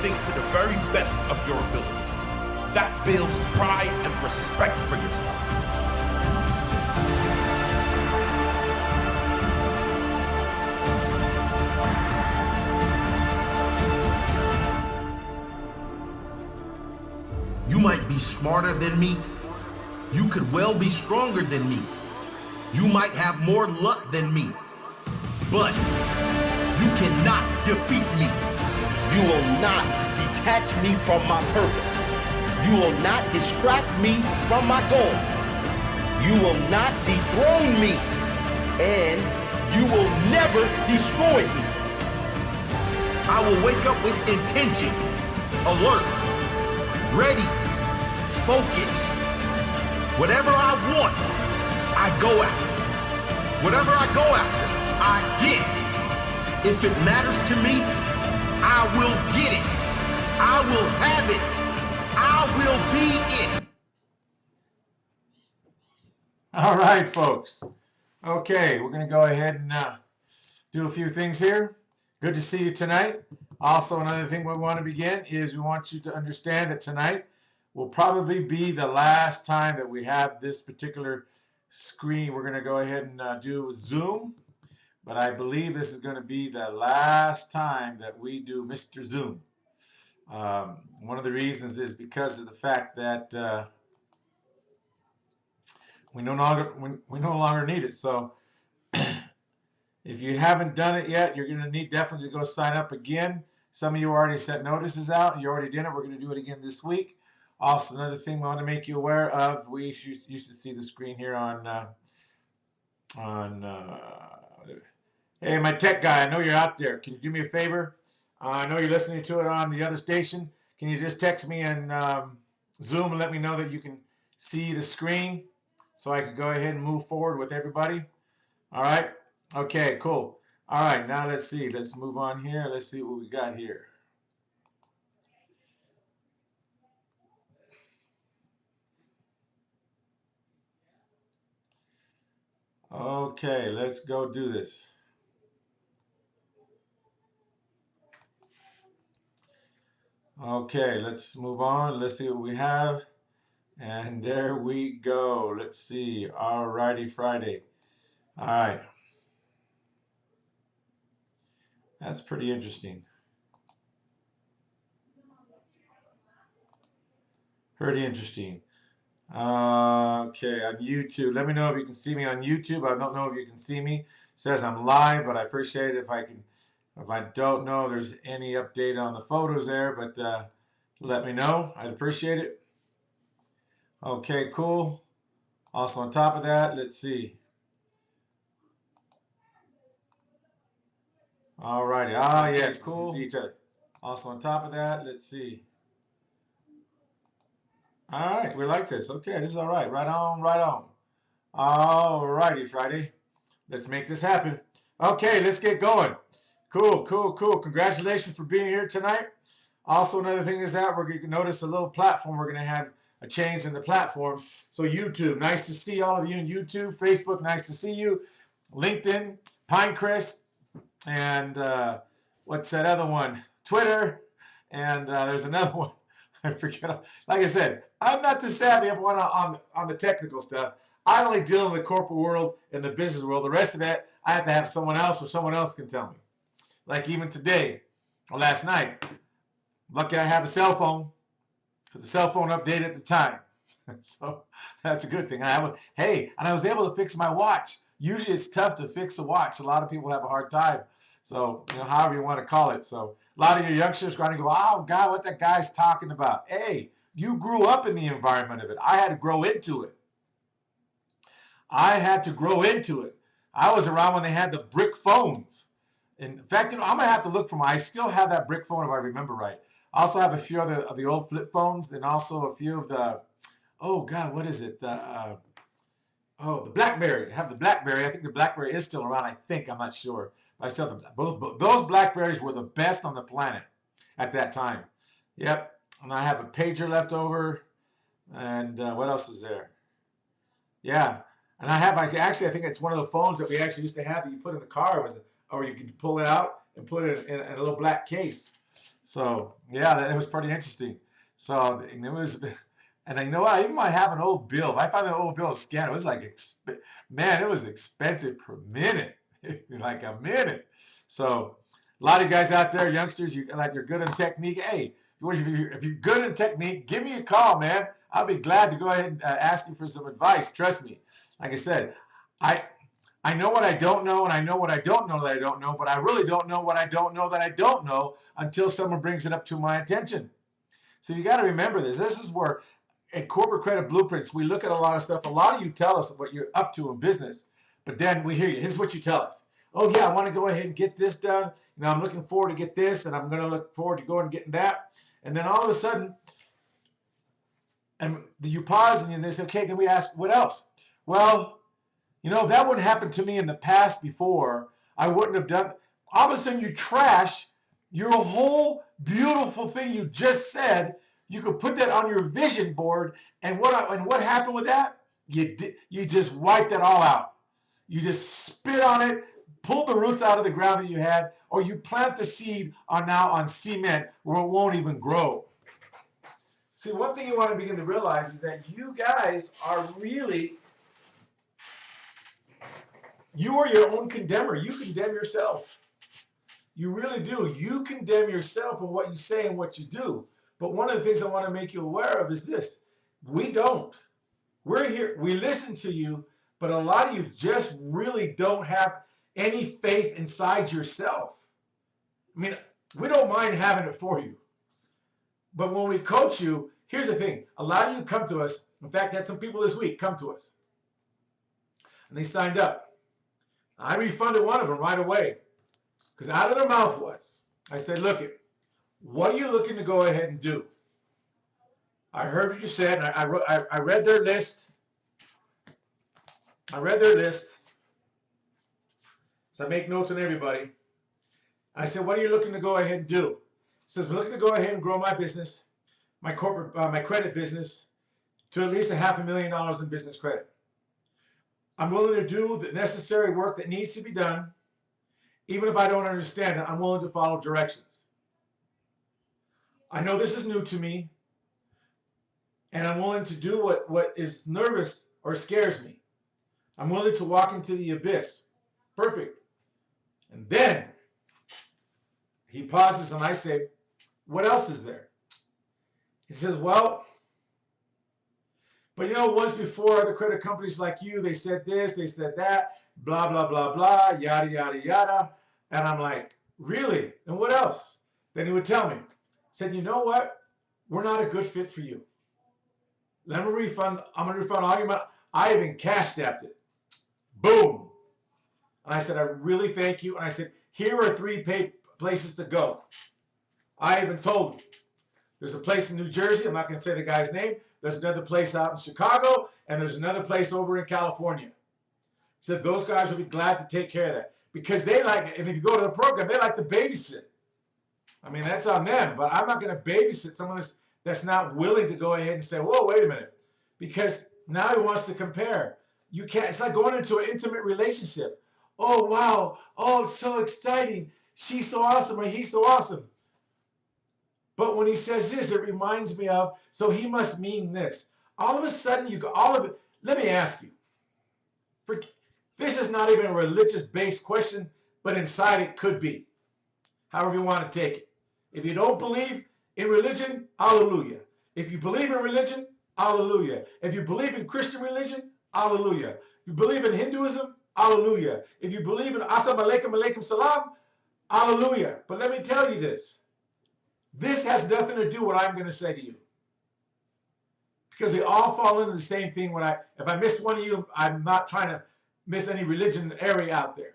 everything to the very best of your ability. That builds pride and respect for yourself. You might be smarter than me. You could well be stronger than me. You might have more luck than me. But you cannot defeat me. You will not detach me from my purpose. You will not distract me from my goals. You will not dethrone me. And you will never destroy me. I will wake up with intention, alert, ready, focused. Whatever I want, I go after. Whatever I go after, I get. If it matters to me, I will get it. I will have it. I will be it. All right, folks. Okay, we're going to go ahead and do a few things here. Good to see you tonight. Also, another thing we want to begin is we want you to understand that tonight will probably be the last time that we have this particular screen. We're going to go ahead and do Zoom. But I believe this is going to be the last time that we do Mr. Zoom. One of the reasons is because of the fact that we no longer need it. So if you haven't done it yet, you're going to need definitely to go sign up again. Some of you already sent notices out. You already did it. We're going to do it again this week. Also, another thing we want to make you aware of, you should see the screen here on hey, my tech guy, I know you're out there. Can you do me a favor? I know you're listening to it on the other station. Can you just text me and Zoom and let me know that you can see the screen so I can go ahead and move forward with everybody? All right? Okay, cool. All right, now let's see. Let's move on here. Let's see what we got here. Okay, let's go do this. Okay, let's move on. Let's see what we have. And there we go. Let's see. All righty, Friday. All right. That's pretty interesting. Pretty interesting. Okay, on YouTube. Let me know if you can see me on YouTube. I don't know if you can see me. It says I'm live, but I appreciate it if I can. If I don't know if there's any update on the photos there, but let me know. I'd appreciate it. Okay, cool. Also on top of that, let's see. All righty. Ah, yes, cool. See each other. Also on top of that, let's see. All right, we like this. Okay, this is all right. Right on, right on. All righty, Friday. Let's make this happen. Okay, let's get going. Cool, cool, cool. Congratulations for being here tonight. Also, another thing is that we're going to notice a little platform. We're going to have a change in the platform. So YouTube, nice to see all of you on YouTube. Facebook, nice to see you. LinkedIn, Pinecrest, and what's that other one? Twitter, and there's another one. I forget. Like I said, I'm not the savvy on the technical stuff. I only deal in the corporate world and the business world. The rest of that, I have to have someone else, or someone else can tell me. Like even today, or last night, lucky I have a cell phone, because the cell phone updated at the time. So that's a good thing. Hey, and I was able to fix my watch. Usually it's tough to fix a watch. A lot of people have a hard time. So, however you want to call it. So a lot of your youngsters are going to go, oh, God, what that guy's talking about. Hey, you grew up in the environment of it. I had to grow into it. I was around when they had the brick phones. In fact, I'm going to have to look for I still have that brick phone if I remember right. I also have a few other of the old flip phones, and also a few of the, oh God, what is it? The BlackBerry. I have the BlackBerry. I think the BlackBerry is still around. I'm not sure. I still have those BlackBerries were the best on the planet at that time. Yep. And I have a pager left over. And what else is there? Yeah. And I think it's one of the phones that we actually used to have that you put in the car, or you could pull it out and put it in a little black case. So yeah, that was pretty interesting. So and it was, and I know I even might have an old bill. If I found an old bill of scan, it was like, man, it was expensive per minute, like a minute. So a lot of guys out there, youngsters, you're good in technique. Hey, if you're good in technique, give me a call, man. I'll be glad to go ahead and ask you for some advice. Trust me. Like I said, I I know what I don't know, and I know what I don't know that I don't know, but I really don't know what I don't know that I don't know until someone brings it up to my attention. So you got to remember this. This is where at Corporate Credit Blueprints, we look at a lot of stuff. A lot of you tell us what you're up to in business, but then we hear you. Here's what you tell us. Oh, yeah, I want to go ahead and get this done. I'm looking forward to get this, and I'm going to look forward to going and getting that. And then all of a sudden, and you pause and they say, okay, then we ask, what else? Well, if that wouldn't happen to me in the past before, I wouldn't have done. All of a sudden, you trash your whole beautiful thing you just said. You could put that on your vision board, and what happened with that? You just wiped it all out. You just spit on it, pull the roots out of the ground that you had, or you plant the seed on cement where it won't even grow. See, one thing you want to begin to realize is that you guys are really, you are your own condemner. You condemn yourself. You really do. You condemn yourself in what you say and what you do. But one of the things I want to make you aware of is this. We don't. We're here. We listen to you, but a lot of you just really don't have any faith inside yourself. I mean, we don't mind having it for you. But when we coach you, here's the thing. A lot of you come to us. In fact, I had some people this week come to us. And they signed up. I refunded one of them right away. Because out of their mouth was, I said, look, what are you looking to go ahead and do? I heard what you said, and I read their list. I read their list. So I make notes on everybody. I said, what are you looking to go ahead and do? He says, I'm looking to go ahead and grow my business, my credit business, to at least $500,000 in business credit. I'm willing to do the necessary work that needs to be done. Even if I don't understand it, I'm willing to follow directions. I know this is new to me, and I'm willing to do what is nervous or scares me. I'm willing to walk into the abyss. Perfect. And then he pauses, and I say, what else is there? He says, well, but once before, other credit companies like you, they said this, they said that, blah, blah, blah, blah, yada, yada, yada. And I'm like, really? And what else? Then he would tell me. He said, you know what? We're not a good fit for you. Let me refund. I'm going to refund all your money. I even cash apped it. Boom. And I said, I really thank you. And I said, here are 3 places to go. I even told him. There's a place in New Jersey. I'm not going to say the guy's name. There's another place out in Chicago. And there's another place over in California. Said those guys will be glad to take care of that. Because they like it. And if you go to the program, they like to babysit. I mean, that's on them. But I'm not going to babysit someone that's not willing to go ahead and say, whoa, wait a minute. Because now he wants to compare. You can't. It's like going into an intimate relationship. Oh, wow. Oh, it's so exciting. She's so awesome, or he's so awesome. But when he says this, it reminds me of, so he must mean this. All of a sudden, you go, all of it. Let me ask you. This is not even a religious-based question, but inside it could be. However you want to take it. If you don't believe in religion, hallelujah. If you believe in religion, hallelujah. If you believe in Christian religion, hallelujah. If you believe in Hinduism, hallelujah. If you believe in Assalamu alaikum, alaikum salam, hallelujah. But let me tell you this. This has nothing to do with what I'm going to say to you. Because they all fall into the same thing. If I missed one of you, I'm not trying to miss any religion area out there.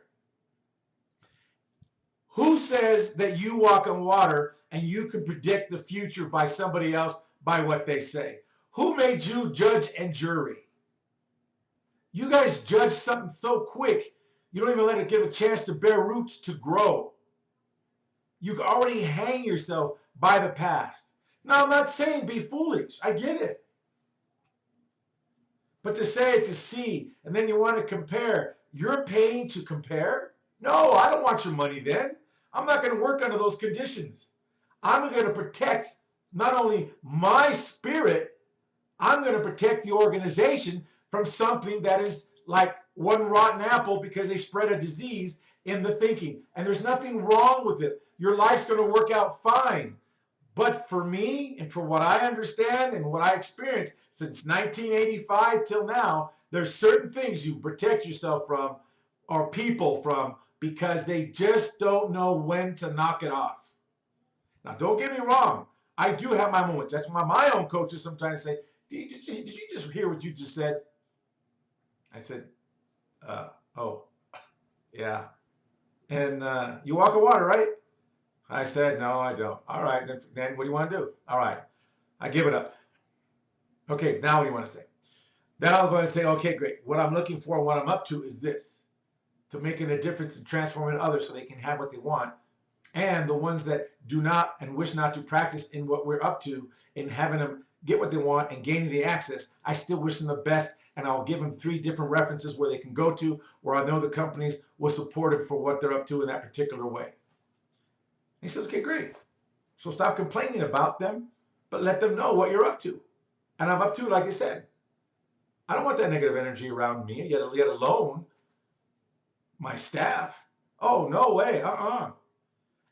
Who says that you walk on water and you can predict the future by somebody else by what they say? Who made you judge and jury? You guys judge something so quick, you don't even let it give a chance to bear roots to grow. You already hang yourself by the past. Now, I'm not saying be foolish. I get it. But to say it to see, and then you want to compare, you're paying to compare? No, I don't want your money then. I'm not going to work under those conditions. I'm going to protect not only my spirit, I'm going to protect the organization from something that is like one rotten apple because they spread a disease in the thinking. And there's nothing wrong with it. Your life's going to work out fine. But for me, and for what I understand and what I experienced since 1985 till now, there's certain things you protect yourself from or people from because they just don't know when to knock it off. Now, don't get me wrong. I do have my moments. That's why my own coaches sometimes say, did you just hear what you just said? I said, oh, yeah. And you walk on water, right? I said, no, I don't. All right, then what do you want to do? All right, I give it up. Okay, now what do you want to say? Then I'll go and say, okay, great. What I'm looking for and what I'm up to is this, to making a difference and transforming others so they can have what they want. And the ones that do not and wish not to practice in what we're up to in having them get what they want and gaining the access, I still wish them the best. And I'll give them 3 different references where they can go to, where I know the companies will support them for what they're up to in that particular way. He says, okay, great. So stop complaining about them, but let them know what you're up to. And I'm up to, like I said, I don't want that negative energy around me, yet alone my staff. Oh, no way,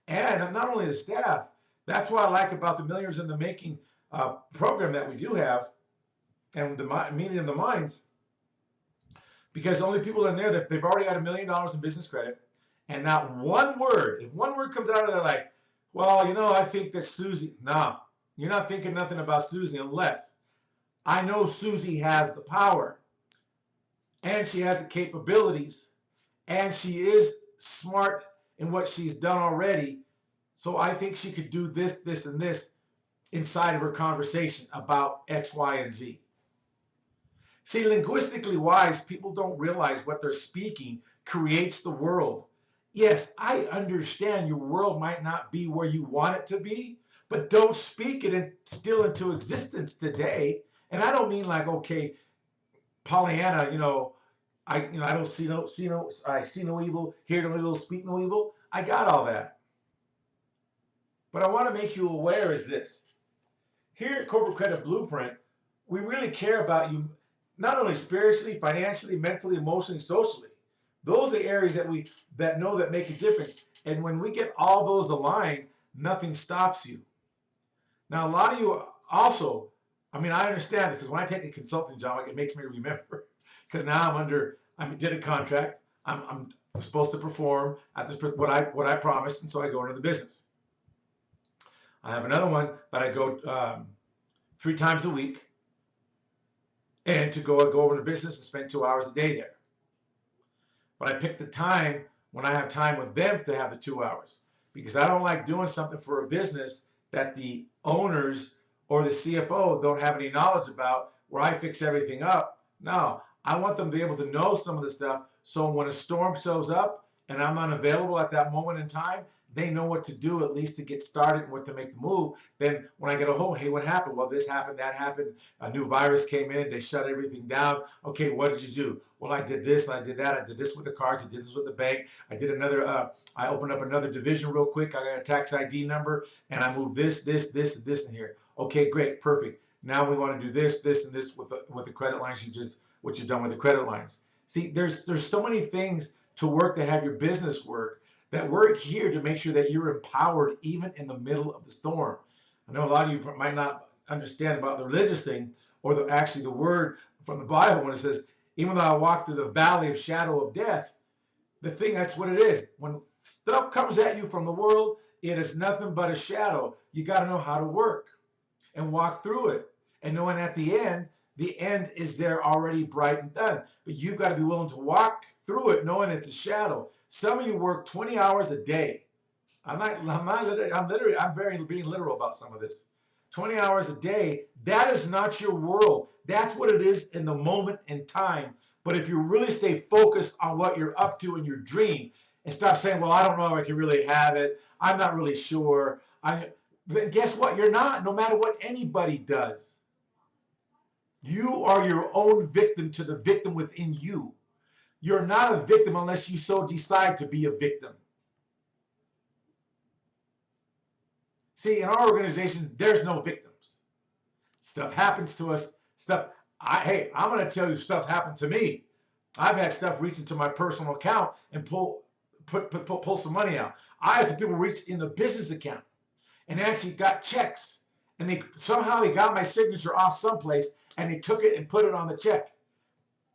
And not only the staff, that's what I like about the Millionaires in the Making program that we do have, and the meeting of the minds, because the only people in there that they've already got $1 million in business credit, and not one word, if one word comes out of there like, well, I think that Susie, nah, you're not thinking nothing about Susie unless I know Susie has the power and she has the capabilities and she is smart in what she's done already. So I think she could do this, this, and this inside of her conversation about X, Y, and Z. See, linguistically wise, people don't realize what they're speaking creates the world. Yes, I understand your world might not be where you want it to be, but don't speak it still into existence today. And I don't mean like, okay, Pollyanna, I don't I see no evil, hear no evil, speak no evil. I got all that. But I want to make you aware is this. Here at Corporate Credit Blueprint, we really care about you not only spiritually, financially, mentally, emotionally, socially. Those are areas that know that make a difference. And when we get all those aligned, nothing stops you. Now, a lot of you also, I understand this because when I take a consulting job, it makes me remember. Because now I did a contract. I'm supposed to perform at what I promised, and so I go into the business. I have another one that I go 3 times a week, and to go over to business and spend 2 hours a day there. But I pick the time when I have time with them to have the 2 hours, because I don't like doing something for a business that the owners or the CFO don't have any knowledge about, where I fix everything up. No, I want them to be able to know some of the stuff, so when a storm shows up and I'm unavailable at that moment in time, they know what to do at least to get started and what to make the move. Then when I get home, hey, what happened? Well, this happened, that happened. A new virus came in. They shut everything down. Okay, what did you do? Well, I did this, I did that. I did this with the cards. I did this with the bank. I did another, I opened up another division real quick. I got a tax ID number, and I moved this, this, this, and this in here. Okay, great, perfect. Now we want to do this, this, and this with the credit lines. What you've done with the credit lines. See, there's so many things to work to have your business work, that we're here to make sure that you're empowered even in the middle of the storm. I know a lot of you might not understand about the religious thing, or actually the word from the Bible when it says, even though I walk through the valley of shadow of death, that's what it is. When stuff comes at you from the world, it is nothing but a shadow. You got to know how to work and walk through it, and knowing at the end is there already bright and done. But you've got to be willing to walk through it knowing it's a shadow. Some of you work 20 hours a day. I'm being literal about some of this. 20 hours a day, that is not your world. That's what it is in the moment in time. But if you really stay focused on what you're up to in your dream, and stop saying, well, I don't know if I can really have it, I'm not really sure, then guess what? You're not, no matter what anybody does. You are your own victim to the victim within you. You're not a victim unless you so decide to be a victim. See, in our organization, there's no victims. Stuff happens to us. Hey, I'm going to tell you, stuff happened to me. I've had stuff reach into my personal account and pull some money out. I had some people reach in the business account and actually got checks, and they got my signature off someplace, and they took it and put it on the check.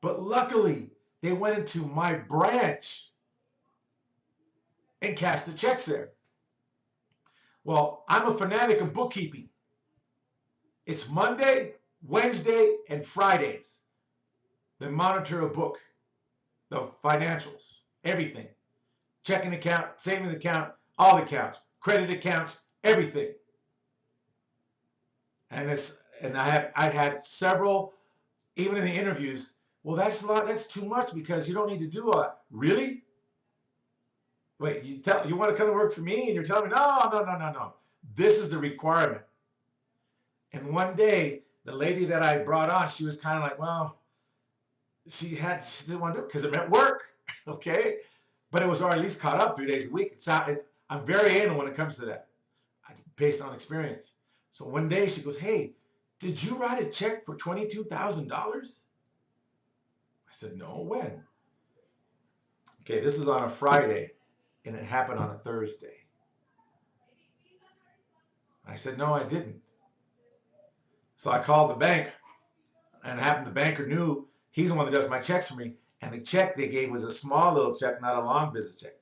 But luckily, they went into my branch and cashed the checks there. Well, I'm a fanatic of bookkeeping. It's Monday, Wednesday, and Fridays. They monitor a book, the financials, everything. Checking account, savings account, all accounts, credit accounts, everything. And I had several, even in the interviews, well, that's a lot, that's too much because you don't need to do all that. Really? Wait, you want to come to work for me and you're telling me, no. This is the requirement. And one day, the lady that I brought on, she was kind of like, well, she didn't want to do it because it meant work, okay? But it was already at least caught up 3 days a week. I'm very anal when it comes to that, based on experience. So one day she goes, hey, did you write a check for $22,000? I said, no, when? Okay, this is on a Friday, and it happened on a Thursday. I said, no, I didn't. So I called the bank, and it happened the banker knew he's the one that does my checks for me, and the check they gave was a small little check, not a long business check.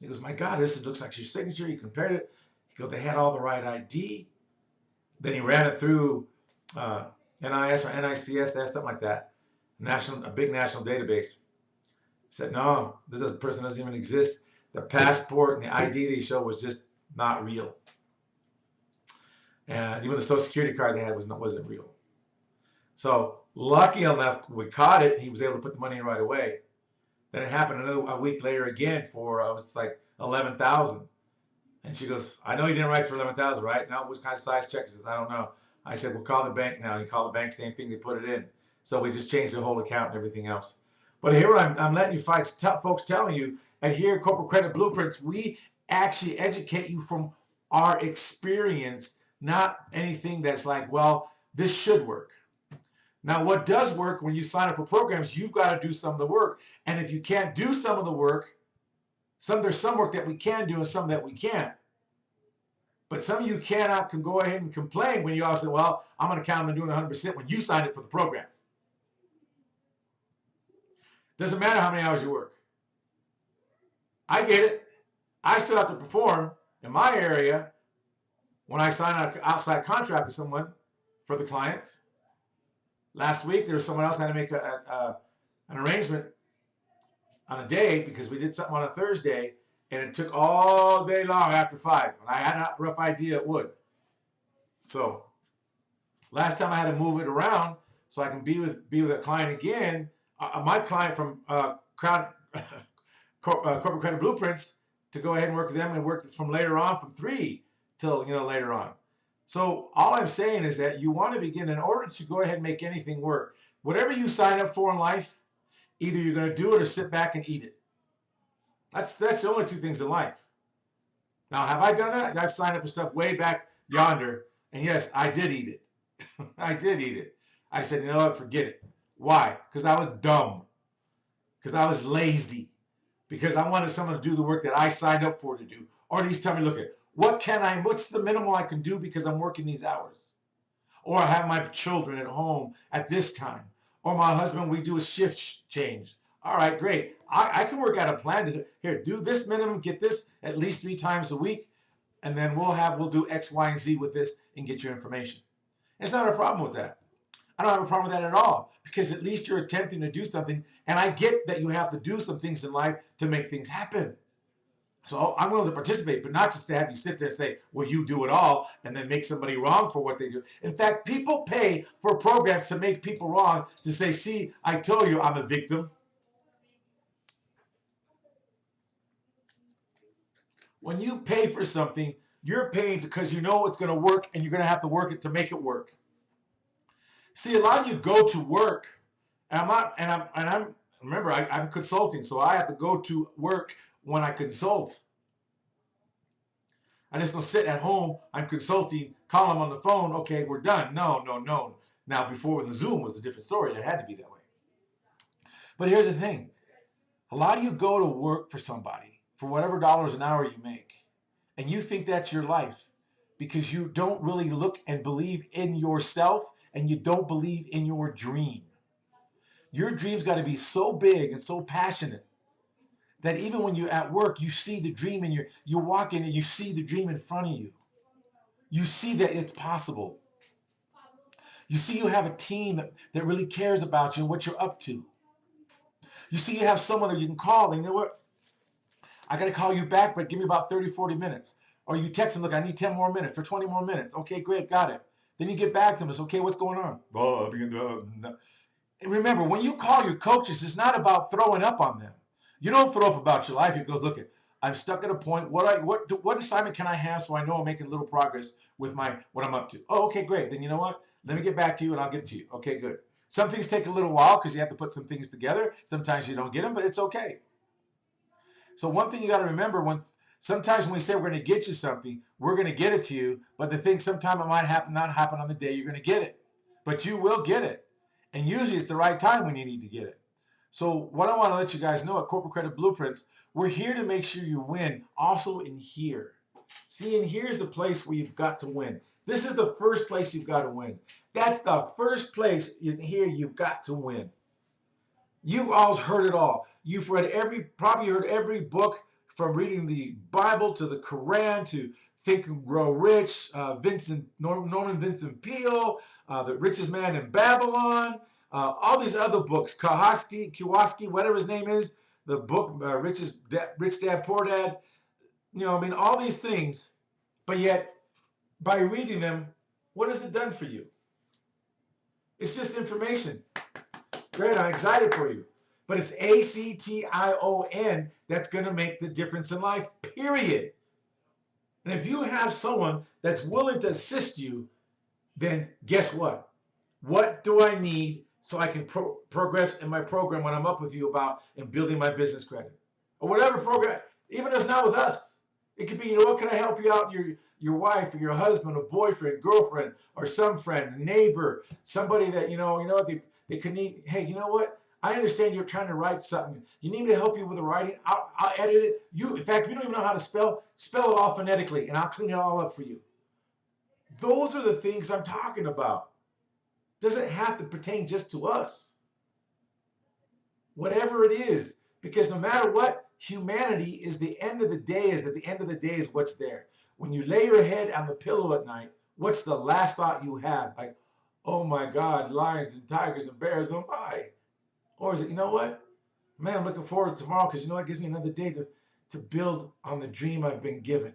He goes, my God, looks like your signature. He compared it. He goes, they had all the right ID. Then he ran it through NIS or NICS, something like that, a big national database. He said, no, this person doesn't even exist. The passport and the ID they showed was just not real. And even the social security card they had wasn't real. So lucky enough, we caught it. He was able to put the money in right away. Then it happened a week later again for it's like $11,000. And she goes, I know you didn't write for $11,000, right? No, what kind of size check? She says, I don't know. I said, well, call the bank now. And he called the bank, same thing. They put it in. So we just changed the whole account and everything else. But here I'm letting you folks telling you, and here at Corporate Credit Blueprints, we actually educate you from our experience, not anything that's like, well, this should work. Now, what does work when you sign up for programs, you've got to do some of the work. And if you can't do some of the work, there's some work that we can do and some that we can't. But some of you can go ahead and complain when you all say, well, I'm going to count on doing 100% when you signed up for the program. Doesn't matter how many hours you work. I get it. I still have to perform in my area when I sign an outside contract with someone for the clients. Last week, there was someone else that had to make an arrangement on a day because we did something on a Thursday, and it took all day long after 5. And I had a rough idea it would. So last time I had to move it around so I can be with a client again. My client from Corporate Credit Blueprints, to go ahead and work with them and work this from later on, from 3 till later on. So all I'm saying is that you want to begin, in order to go ahead and make anything work, whatever you sign up for in life, either you're going to do it or sit back and eat it. That's the only two things in life. Now, have I done that? I've signed up for stuff way back yonder, and yes, I did eat it. I did eat it. I said, you know what, forget it. Why? Because I was dumb. Because I was lazy. Because I wanted someone to do the work that I signed up for to do. Or at least tell me, look at, what's the minimum I can do because I'm working these hours? Or I have my children at home at this time. Or my husband, we do a shift change. All right, great. I can work out a plan to, here, do this minimum, get this at least 3 times a week, and then we'll do X, Y, and Z with this and get your information. There's not a problem with that. I don't have a problem with that at all, because at least you're attempting to do something, and I get that you have to do some things in life to make things happen. So I'm willing to participate, but not just to have you sit there and say, well, you do it all, and then make somebody wrong for what they do. In fact, people pay for programs to make people wrong, to say, see, I told you I'm a victim. When you pay for something, you're paying because you know it's going to work, and you're going to have to work it to make it work. See, a lot of you go to work, and I'm consulting, so I have to go to work when I consult. I just don't sit at home. I'm consulting, call them on the phone. Okay, we're done. No, no, no. Now, before the Zoom was a different story. It had to be that way. But here's the thing. A lot of you go to work for somebody for whatever dollars an hour you make, and you think that's your life because you don't really look and believe in yourself, and you don't believe in your dream. Your dream's got to be so big and so passionate that even when you're at work, you see the dream and you walk in and you see the dream in front of you. You see that it's possible. You see you have a team that really cares about you and what you're up to. You see you have someone that you can call and you know what? I got to call you back, but give me about 30, 40 minutes. Or you text them, look, I need 10 more minutes or 20 more minutes. Okay, great, got it. Then you get back to them. It's okay, what's going on? And remember, when you call your coaches, it's not about throwing up on them. You don't throw up about your life. It goes, look, I'm stuck at a point. What assignment can I have so I know I'm making a little progress with what I'm up to? Oh, okay, great. Then you know what? Let me get back to you and I'll get to you. Okay, good. Some things take a little while because you have to put some things together. Sometimes you don't get them, but it's okay. So one thing you got to remember, sometimes when we say we're going to get you something, we're going to get it to you. But the thing, sometimes it might not happen on the day you're going to get it. But you will get it. And usually it's the right time when you need to get it. So what I want to let you guys know at Corporate Credit Blueprints, we're here to make sure you win also in here. See, and here's the place where you've got to win. This is the first place you've got to win. That's the first place in here you've got to win. You've all heard it all. You've probably heard every book from reading the Bible to the Quran to Think and Grow Rich, Norman Vincent Peale, The Richest Man in Babylon, all these other books, Kiyosaki, whatever his name is, the book Rich Dad, Poor Dad, all these things. But yet, by reading them, what has it done for you? It's just information. Great, I'm excited for you. But it's ACTION that's going to make the difference in life, period. And if you have someone that's willing to assist you, then guess what? What do I need so I can progress in my program when I'm up with you about and building my business credit? Or whatever program, even if it's not with us. It could be, what can I help you out, your wife or your husband or boyfriend, girlfriend, or some friend, a neighbor, somebody that, they could need, hey, you know what? I understand you're trying to write something. You need me to help you with the writing? I'll edit it. In fact, if you don't even know how to spell it all phonetically, and I'll clean it all up for you. Those are the things I'm talking about. Doesn't have to pertain just to us. Whatever it is, because no matter what, humanity is at the end of the day is what's there. When you lay your head on the pillow at night, what's the last thought you have? Like, oh my God, lions and tigers and bears, oh my. Or is it, you know what? Man, I'm looking forward to tomorrow because it gives me another day to build on the dream I've been given.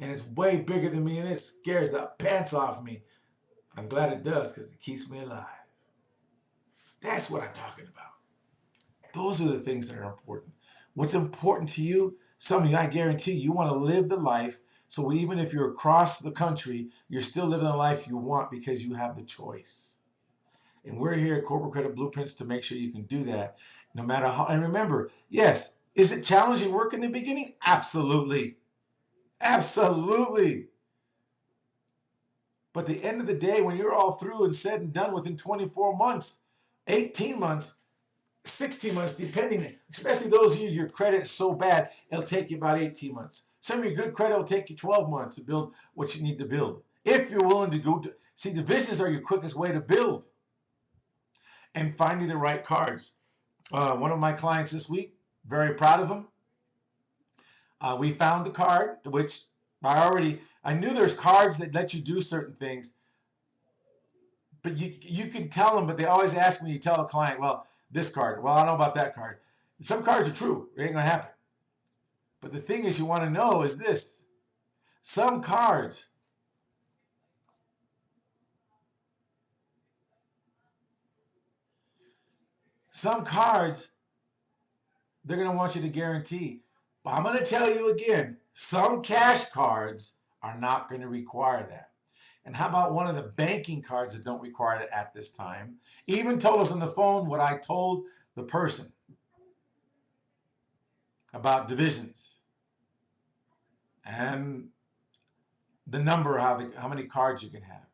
And it's way bigger than me and it scares the pants off me. I'm glad it does because it keeps me alive. That's what I'm talking about. Those are the things that are important. What's important to you? Some of you, I guarantee you want to live the life. So even if you're across the country, you're still living the life you want because you have the choice. And we're here at Corporate Credit Blueprints to make sure you can do that no matter how. And remember, yes, is it challenging work in the beginning? Absolutely. Absolutely. But at the end of the day, when you're all through and said and done within 24 months, 18 months, 16 months, depending, especially those of you, your credit is so bad, it'll take you about 18 months. Some of your good credit will take you 12 months to build what you need to build. If you're willing to go to, see, the visions are your quickest way to build. And finding the right cards. One of my clients this week, very proud of him. We found the card, which I knew there's cards that let you do certain things. But you can tell them, but they always ask me, you tell a client, well, this card, well, I don't know about that card. Some cards are true, it ain't gonna happen. But the thing is you wanna know is this, some cards they're gonna want you to guarantee. But I'm gonna tell you again, some cash cards are not gonna require that. And how about one of the banking cards that don't require it at this time? Even told us on the phone what I told the person about divisions. And the number, how many cards you can have.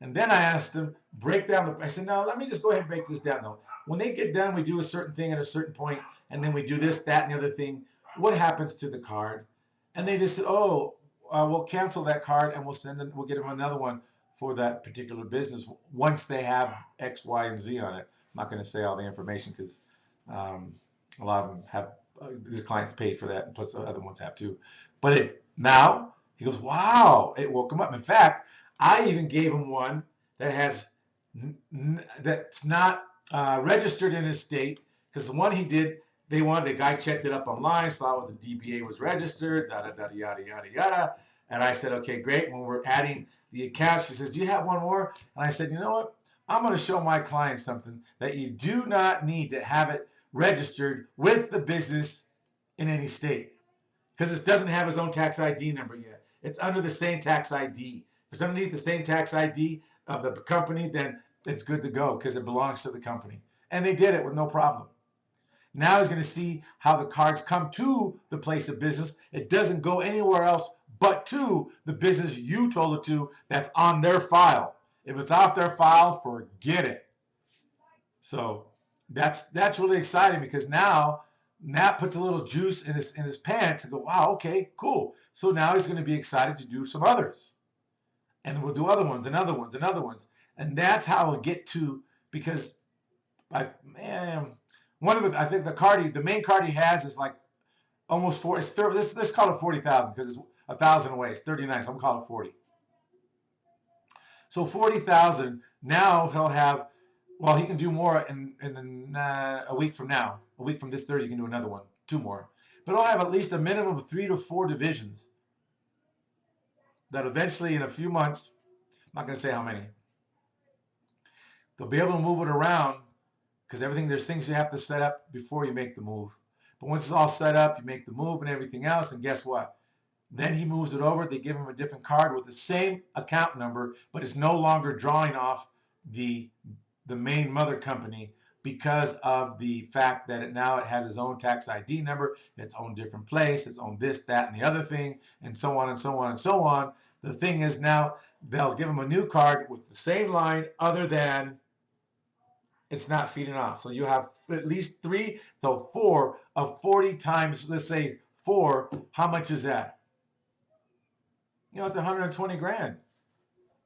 And then I asked them, break down the, I said, no, let me just go ahead and break this down though. When they get done, we do a certain thing at a certain point, and then we do this, that, and the other thing. What happens to the card? And they just said, oh, we'll cancel that card and we'll get them another one for that particular business once they have X, Y, and Z on it. I'm not going to say all the information because a lot of them have, these clients paid for that, and plus the other ones have too. But now, he goes, wow, it woke him up. In fact, I even gave him one that has that's not registered in his state, because the one he did, the guy checked it up online, saw what the DBA was registered, yada yada yada. And I said, okay, great. When we're adding the account, she says, do you have one more? And I said, you know what? I'm going to show my clients something that you do not need to have it registered with the business in any state, because it doesn't have his own tax ID number yet. It's under the same tax ID. If it's underneath the same tax ID of the company, then it's good to go because it belongs to the company. And they did it with no problem. Now he's going to see how the cards come to the place of business. It doesn't go anywhere else but to the business you told it to, that's on their file. If it's off their file, forget it. So that's really exciting, because now Nat puts a little juice in his pants and go, wow, okay, cool. So now he's going to be excited to do some others. And we'll do other ones and other ones and other ones. And that's how we'll get to, because I think the main card he has is like almost 4. Let's call it 40,000, because it's 1,000 away. It's 39, so I'm calling it 40. So 40,000. Now he'll have, well, he can do more in a week from now. A week from this Thursday, he can do another one, 2 more. But he'll have at least a minimum of 3 to 4 divisions that eventually, in a few months, I'm not going to say how many, they'll be able to move it around, because there's things you have to set up before you make the move. But once it's all set up, you make the move and everything else, and guess what? Then he moves it over. They give him a different card with the same account number, but it's no longer drawing off the main mother company, because of the fact that it has its own tax ID number, its own different place, its own this, that, and the other thing, and so on and so on and so on. The thing is, now they'll give him a new card with the same line, other than it's not feeding off. So you have at least 3 to 4 of 40 times, let's say 4. How much is that? It's 120 grand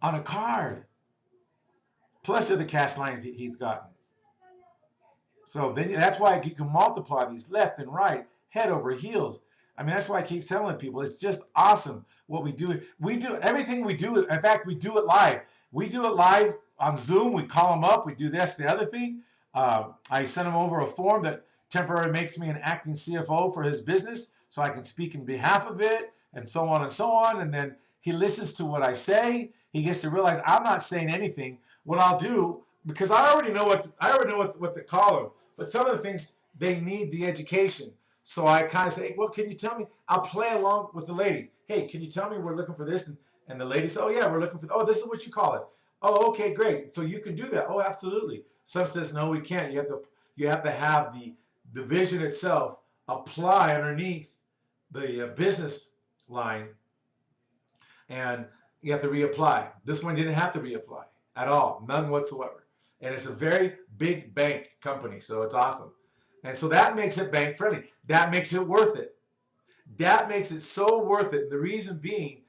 on a card, plus the other cash lines that he's gotten. So then that's why you can multiply these left and right, head over heels. I mean, that's why I keep telling people, it's just awesome what we do. We do everything we do. In fact, we do it live. We do it live on Zoom. We call them up. We do this, the other thing. I send him over a form that temporarily makes me an acting CFO for his business, so I can speak in behalf of it, and so on and so on. And then he listens to what I say. He gets to realize I'm not saying anything. What I'll do, because I already know what to call them, but some of the things, they need the education. So I kind of say, well, can you tell me? I'll play along with the lady. Hey, can you tell me we're looking for this? And the lady says, oh yeah, we're looking for, oh, this is what you call it. Oh, okay, great. So you can do that. Oh, absolutely. Some says, no, we can't. You have to have the division itself apply underneath the business line, and you have to reapply. This one didn't have to reapply at all, none whatsoever. And it's a very big bank company, so it's awesome. And so that makes it bank friendly. That makes it worth it. That makes it so worth it. The reason being,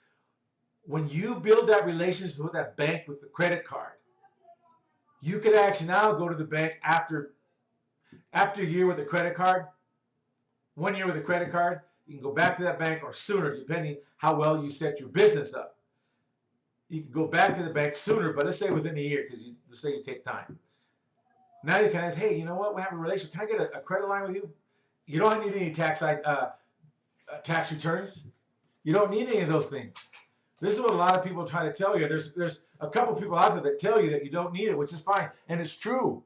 when you build that relationship with that bank with the credit card, you could actually now go to the bank after a year with a credit card, 1 year with a credit card. You can go back to that bank, or sooner, depending how well you set your business up. You can go back to the bank sooner, but let's say within a year, because let's say you take time. Now you can ask, hey, you know what? We have a relationship. Can I get a credit line with you? You don't need any tax returns. You don't need any of those things. This is what a lot of people try to tell you. There's a couple people out there that tell you that you don't need it, which is fine, and it's true.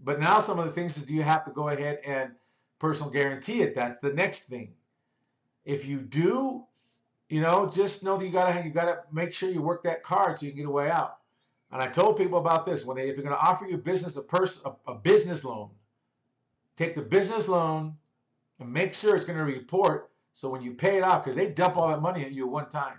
But now some of the things is, you have to go ahead and personal guarantee it. That's the next thing. If you do, just know that you gotta make sure you work that card so you can get a way out. And I told people about this. If you're going to offer your business a business loan, take the business loan and make sure it's going to report. So when you pay it off, because they dump all that money at you at one time.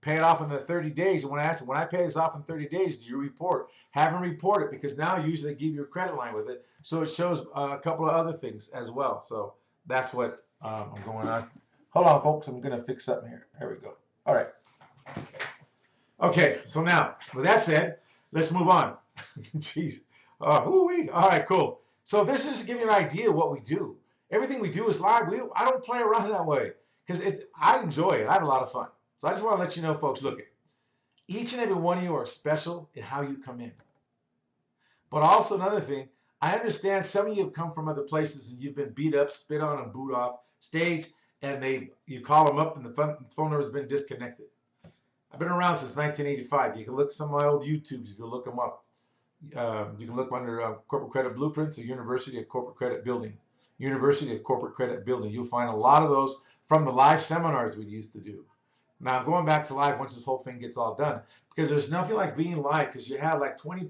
pay it off in the 30 days. And when I ask them, when I pay this off in 30 days, do you report? Have them report it, because now usually they give you a credit line with it. So it shows a couple of other things as well. So that's what I'm going on. Hold on, folks. I'm going to fix something here. There we go. All right. Okay. So now, with that said, let's move on. Jeez. All right, cool. So this is to give you an idea of what we do. Everything we do is live. I don't play around that way, because I enjoy it. I have a lot of fun. So I just want to let you know, folks, look, each and every one of you are special in how you come in. But also another thing, I understand some of you have come from other places and you've been beat up, spit on, and booed off stage, and you call them up and the phone number's been disconnected. I've been around since 1985. You can look at some of my old YouTubes. You can look them up. You can look under Corporate Credit Blueprints or University of Corporate Credit Building. University of Corporate Credit Building. You'll find a lot of those from the live seminars we used to do. Now, I'm going back to live once this whole thing gets all done, because there's nothing like being live, because you have like 20.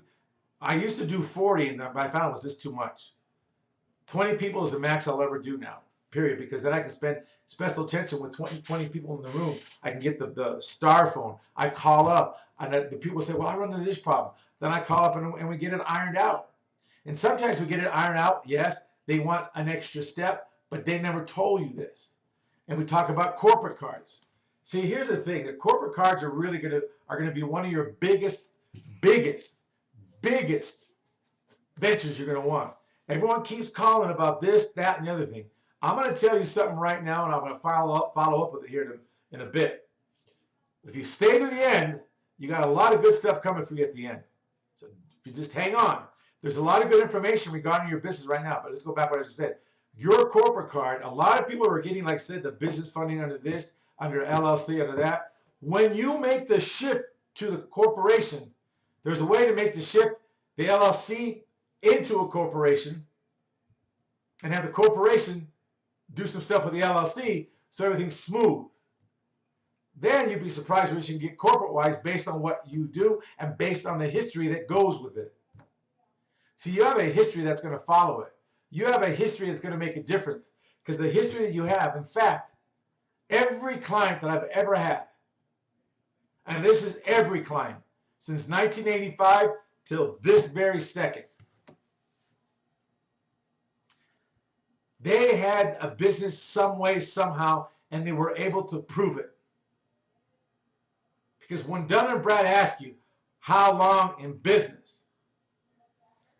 I used to do 40, and I found it was just too much. 20 people is the max I'll ever do now, period, because then I can spend special attention with 20 people in the room. I can get the star phone. I call up, and the people say, well, I run into this problem. Then I call up, and we get it ironed out. And sometimes we get it ironed out. Yes, they want an extra step, but they never told you this. And we talk about corporate cards. See, here's the thing: the corporate cards are really gonna be one of your biggest ventures you're gonna want. Everyone keeps calling about this, that, and the other thing. I'm gonna tell you something right now, and I'm gonna follow up with it here in a bit. If you stay to the end, you got a lot of good stuff coming for you at the end. So if you just hang on, there's a lot of good information regarding your business right now. But let's go back to what I just said. Your corporate card, a lot of people are getting, like I said, the business funding under this, under LLC, under that. When you make the shift to the corporation, there's a way to make the shift, the LLC, into a corporation, and have the corporation do some stuff with the LLC so everything's smooth. Then you'd be surprised what you can get corporate-wise based on what you do and based on the history that goes with it. See, you have a history that's going to follow it. You have a history that's going to make a difference, because the history that you have, in fact, every client that I've ever had, and this is every client, since 1985 till this very second, they had a business some way, somehow, and they were able to prove it. Because when Dun and Brad ask you, how long in business?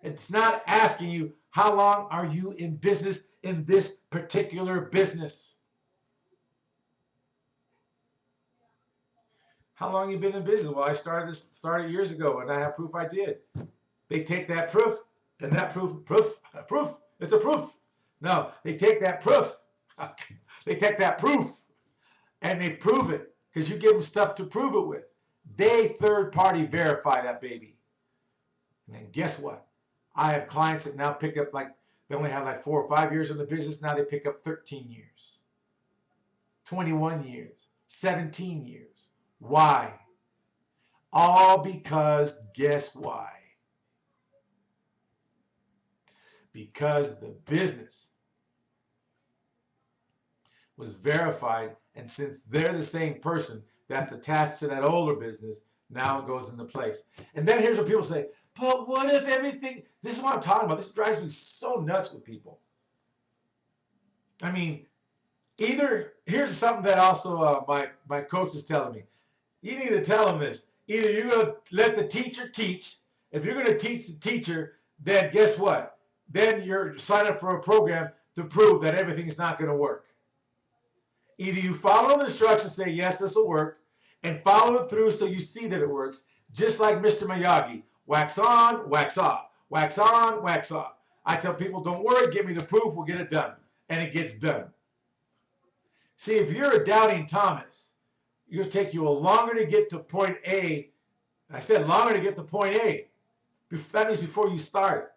It's not asking you, how long are you in business in this particular business? How long you been in business? Well, I started years ago, and I have proof I did. They take that proof, and that proof, it's a proof. No, they take that proof. They take that proof, and they prove it, because you give them stuff to prove it with. They third-party verify that baby. And then guess what? I have clients that now pick up, like, they only have like 4 or 5 years in the business. Now they pick up 13 years, 21 years, 17 years. Why? All because, guess why? Because the business was verified, and since they're the same person that's attached to that older business, now it goes into place. And then here's what people say, but what if everything, this is what I'm talking about. This drives me so nuts with people. I mean, here's something that also my coach is telling me. You need to tell them this. Either you're going to let the teacher teach. If you're going to teach the teacher, then guess what? Then you're signing up for a program to prove that everything's not going to work. Either you follow the instructions, say, yes, this will work, and follow it through so you see that it works, just like Mr. Miyagi. Wax on, wax off. Wax on, wax off. I tell people, don't worry, give me the proof, we'll get it done. And it gets done. See, if you're a doubting Thomas, it'll take you a longer to get to point A. I said longer to get to point A. That means before you start.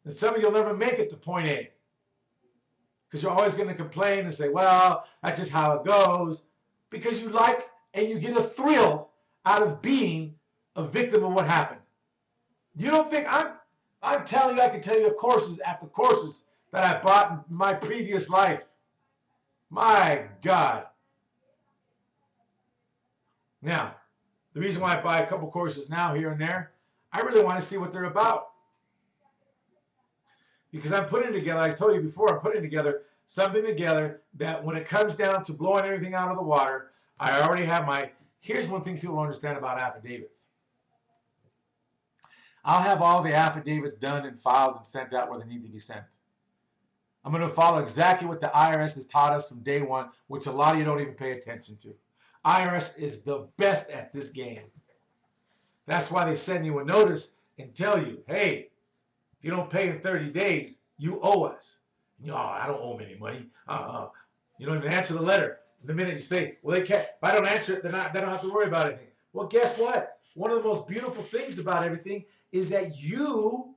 And some of you will never make it to point A. Because you're always going to complain and say, well, that's just how it goes. Because you like and you get a thrill out of being a victim of what happened. You don't think I'm telling you, I can tell you courses after courses that I bought in my previous life. My God. Now, the reason why I buy a couple courses now, here and there, I really want to see what they're about. Because I'm putting together, I told you before, I'm putting together something together that when it comes down to blowing everything out of the water, I already have my, here's one thing people don't understand about affidavits. I'll have all the affidavits done and filed and sent out where they need to be sent. I'm going to follow exactly what the IRS has taught us from day one, which a lot of you don't even pay attention to. IRS is the best at this game. That's why they send you a notice and tell you, hey, if you don't pay in 30 days, you owe us. You know, oh, I don't owe them any money. You don't even answer the letter. The minute you say, well, they can't, if I don't answer it, they don't have to worry about anything. Well, guess what? One of the most beautiful things about everything is that you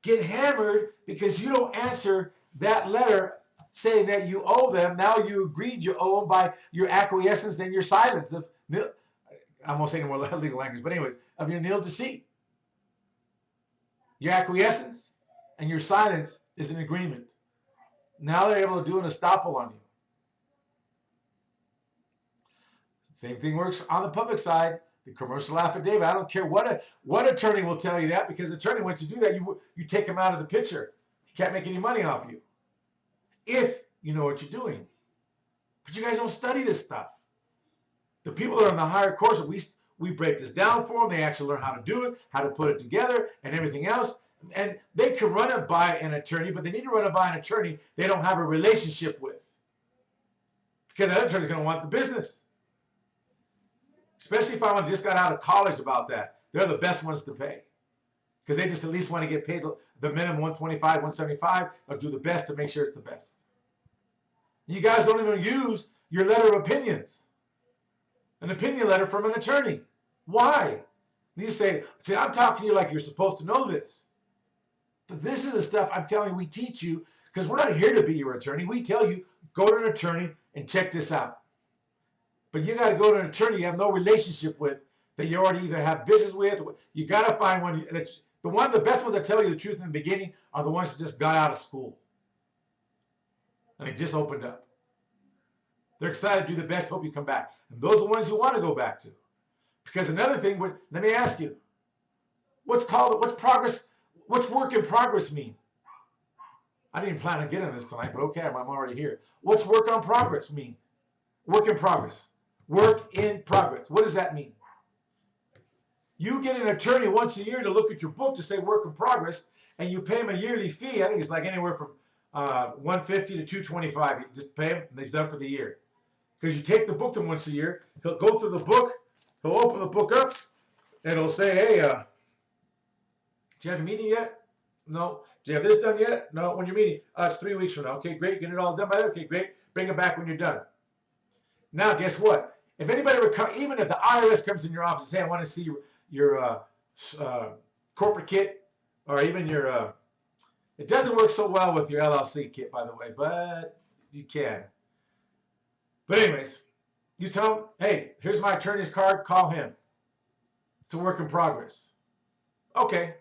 get hammered because you don't answer that letter saying that you owe them. Now you agreed you owe them by your acquiescence and your silence of, I'm going to say no more legal language, but anyways, of your nil deceit. Your acquiescence and your silence is an agreement. Now they're able to do an estoppel on you. Same thing works on the public side. The commercial affidavit. I don't care what attorney will tell you that, because the attorney, once you do that, you take him out of the picture. He can't make any money off you if you know what you're doing. But you guys don't study this stuff. The people that are in the higher course, we break this down for them. They actually learn how to do it, how to put it together, and everything else. And they can run it by an attorney, but they need to run it by an attorney they don't have a relationship with, because that attorney's going to want the business. Especially if I just got out of college about that. They're the best ones to pay, because they just at least want to get paid the minimum 125, 175. They'll do the best to make sure it's the best. You guys don't even use your letter of opinions. An opinion letter from an attorney. Why? You say, I'm talking to you like you're supposed to know this. But this is the stuff I'm telling you we teach you, because we're not here to be your attorney. We tell you, go to an attorney and check this out. But you got to go to an attorney you have no relationship with, that you already either have business with. You got to find one. The best ones that tell you the truth in the beginning are the ones that just got out of school. And they just opened up. They're excited to do the best, hope you come back. And those are the ones you want to go back to. Because another thing, let me ask you, what's work in progress mean? I didn't plan on getting this tonight, but okay, I'm already here. What's work on progress mean? Work in progress. Work in progress. What does that mean? You get an attorney once a year to look at your book to say work in progress, and you pay him a yearly fee. I think it's like anywhere from $150 to $225. You just pay him, and he's done for the year. Because you take the book to him once a year, he'll go through the book, he'll open the book up, and it'll say, hey, do you have a meeting yet? No. Do you have this done yet? No. When you're meeting? It's 3 weeks from now. Okay, great. Get it all done by then? Okay, great. Bring it back when you're done. Now, guess what? If anybody even if the IRS comes in your office and say, I want to see your corporate kit, or even your, it doesn't work so well with your LLC kit, by the way, but you can. But anyways, you tell them, hey, here's my attorney's card, call him. It's a work in progress. Okay.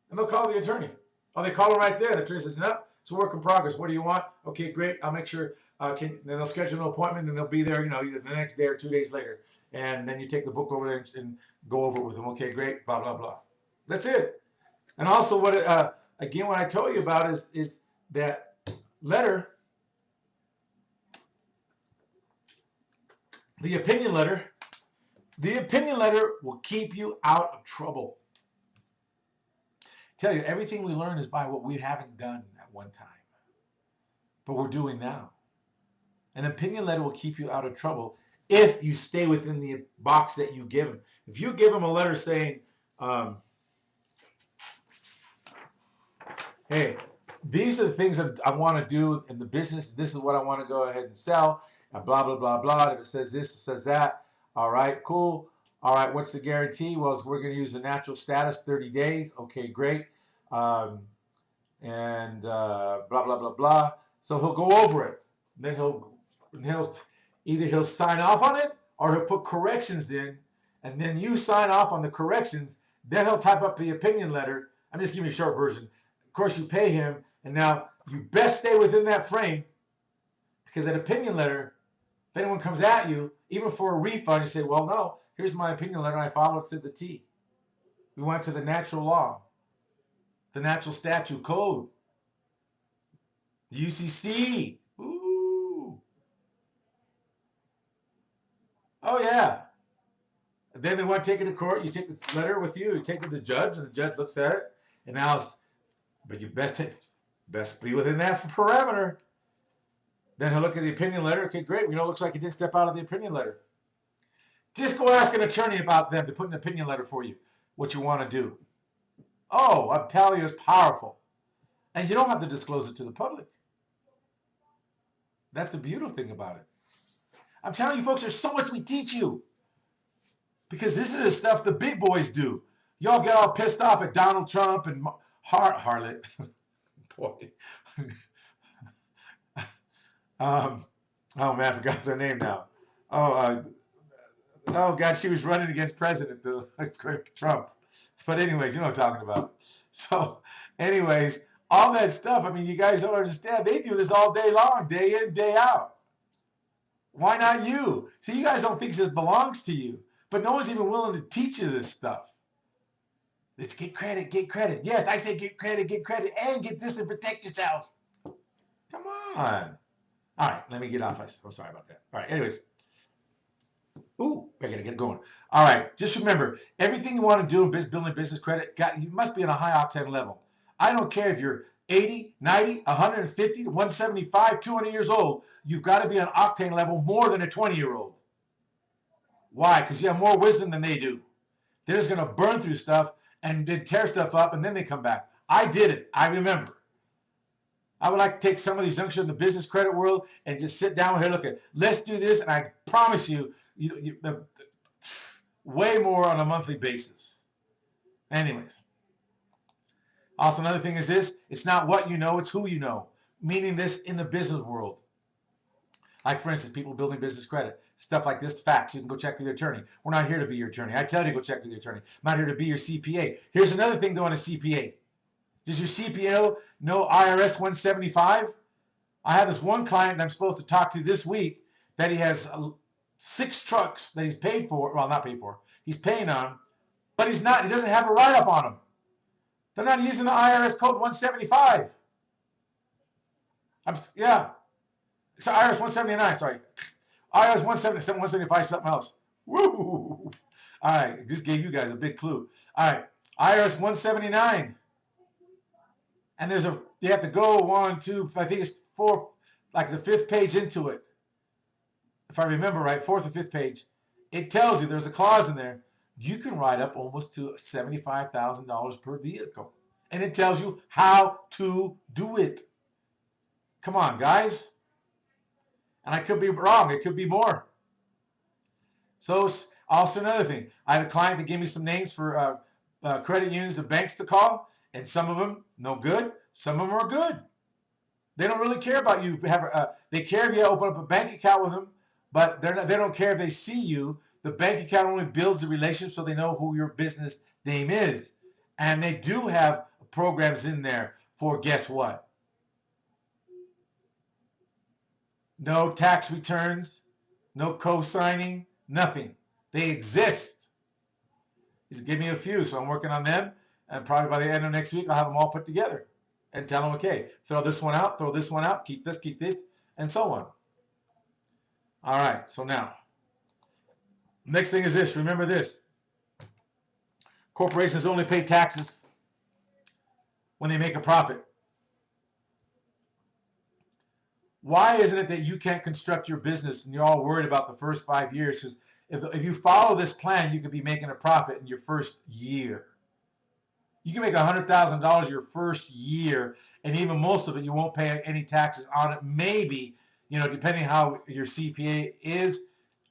And they'll call the attorney. Oh, they call him right there. The attorney says, no, it's a work in progress. What do you want? Okay, great. I'll make sure. Then they'll schedule an appointment, and they'll be there, either the next day or 2 days later. And then you take the book over there and go over it with them. Okay, great, blah, blah, blah. That's it. And also, what I told you about is that letter, the opinion letter will keep you out of trouble. Tell you, everything we learn is by what we haven't done at one time, but we're doing now. An opinion letter will keep you out of trouble if you stay within the box that you give them. If you give them a letter saying, hey, these are the things I want to do in the business. This is what I want to go ahead and sell, and blah, blah, blah, blah. If it says this, it says that. All right, cool. All right, what's the guarantee? Well, we're going to use the natural status, 30 days. Okay, great. Blah, blah, blah, blah. So he'll go over it. Then he'll sign off on it, or he'll put corrections in, and then you sign off on the corrections. Then he'll type up the opinion letter. I'm just giving you a short version. Of course, you pay him, and now you best stay within that frame, because that opinion letter If anyone comes at you, even for a refund, you say, well, no, here's my opinion letter, and I follow it to the T. We went to the natural law, the natural statute code, the UCC. Ooh. Oh, yeah. Then they want to take it to court. You take the letter with you. You take it to the judge, and the judge looks at it. And now but you best be within that parameter. Then he'll look at the opinion letter. Okay, great. We know it looks like you didn't step out of the opinion letter. Just go ask an attorney about them to put an opinion letter for you, what you want to do. Oh, I'm telling you, it's powerful. And you don't have to disclose it to the public. That's the beautiful thing about it. I'm telling you, folks, there's so much we teach you. Because this is the stuff the big boys do. Y'all get all pissed off at Donald Trump and Harlot. Boy. Oh, man, I forgot her name now. Oh, God, she was running against President Trump. But anyways, you know what I'm talking about. So, anyways, all that stuff, I mean, you guys don't understand. They do this all day long, day in, day out. Why not you? See, you guys don't think this belongs to you. But no one's even willing to teach you this stuff. Let's get credit, get credit. Yes, I say get credit, and get this and protect yourself. Come on. All right, let me get off. I'm sorry about that. All right, anyways. Ooh, I got to get it going. All right, just remember, everything you want to do in building business credit, you must be on a high octane level. I don't care if you're 80, 90, 150, 175, 200 years old. You've got to be on octane level more than a 20-year-old. Why? Because you have more wisdom than they do. They're just going to burn through stuff and then tear stuff up, and then they come back. I did it. I remember. I would like to take some of these youngsters in the business credit world and just sit down here, look at, let's do this, and I promise you, way more on a monthly basis. Anyways. Also, another thing is this, it's not what you know, it's who you know. Meaning this in the business world. Like, for instance, people building business credit. Stuff like this, facts. You can go check with your attorney. We're not here to be your attorney. I tell you to go check with your attorney. I'm not here to be your CPA. Here's another thing though on a CPA. Does your CPA know IRS 175? I have this one client that I'm supposed to talk to this week that he has 6 trucks that he's paid for. Well, not paid for. He's paying on, but he doesn't have a write-up on them. They're not using the IRS code 175. Yeah. It's IRS 179, sorry. IRS 177, 175, something else. Woo! All right, just gave you guys a big clue. All right, IRS 179. And you have to go 1, 2, I think it's 4, like the 5th page into it. If I remember right, 4th or 5th page. It tells you, there's a clause in there, you can write up almost to $75,000 per vehicle. And it tells you how to do it. Come on, guys. And I could be wrong. It could be more. So, also another thing. I had a client that gave me some names for credit unions and banks to call. And some of them, no good. Some of them are good. They don't really care about you. They care if you open up a bank account with them. But they don't care if they see you. The bank account only builds the relationship so they know who your business name is. And they do have programs in there for, guess what? No tax returns, no co-signing, nothing. They exist. He's give me a few, so I'm working on them. And probably by the end of next week, I'll have them all put together and tell them, okay, throw this one out, keep this, and so on. All right, so now, next thing is this. Remember this. Corporations only pay taxes when they make a profit. Why isn't it that you can't construct your business and you're all worried about the first 5 years? Because if you follow this plan, you could be making a profit in your first year. You can make $100,000 your first year, and even most of it, you won't pay any taxes on it. Maybe, depending how your CPA is,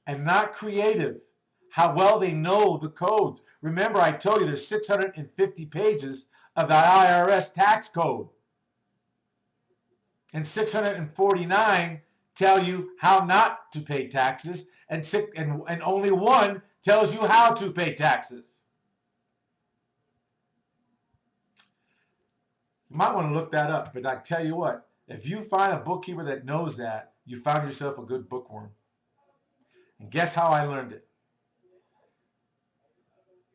and not creative, how well they know the codes. Remember, I told you there's 650 pages of the IRS tax code. And 649 tell you how not to pay taxes, and only one tells you how to pay taxes. You might want to look that up, but I tell you what, if you find a bookkeeper that knows that, you found yourself a good bookworm. And guess how I learned it?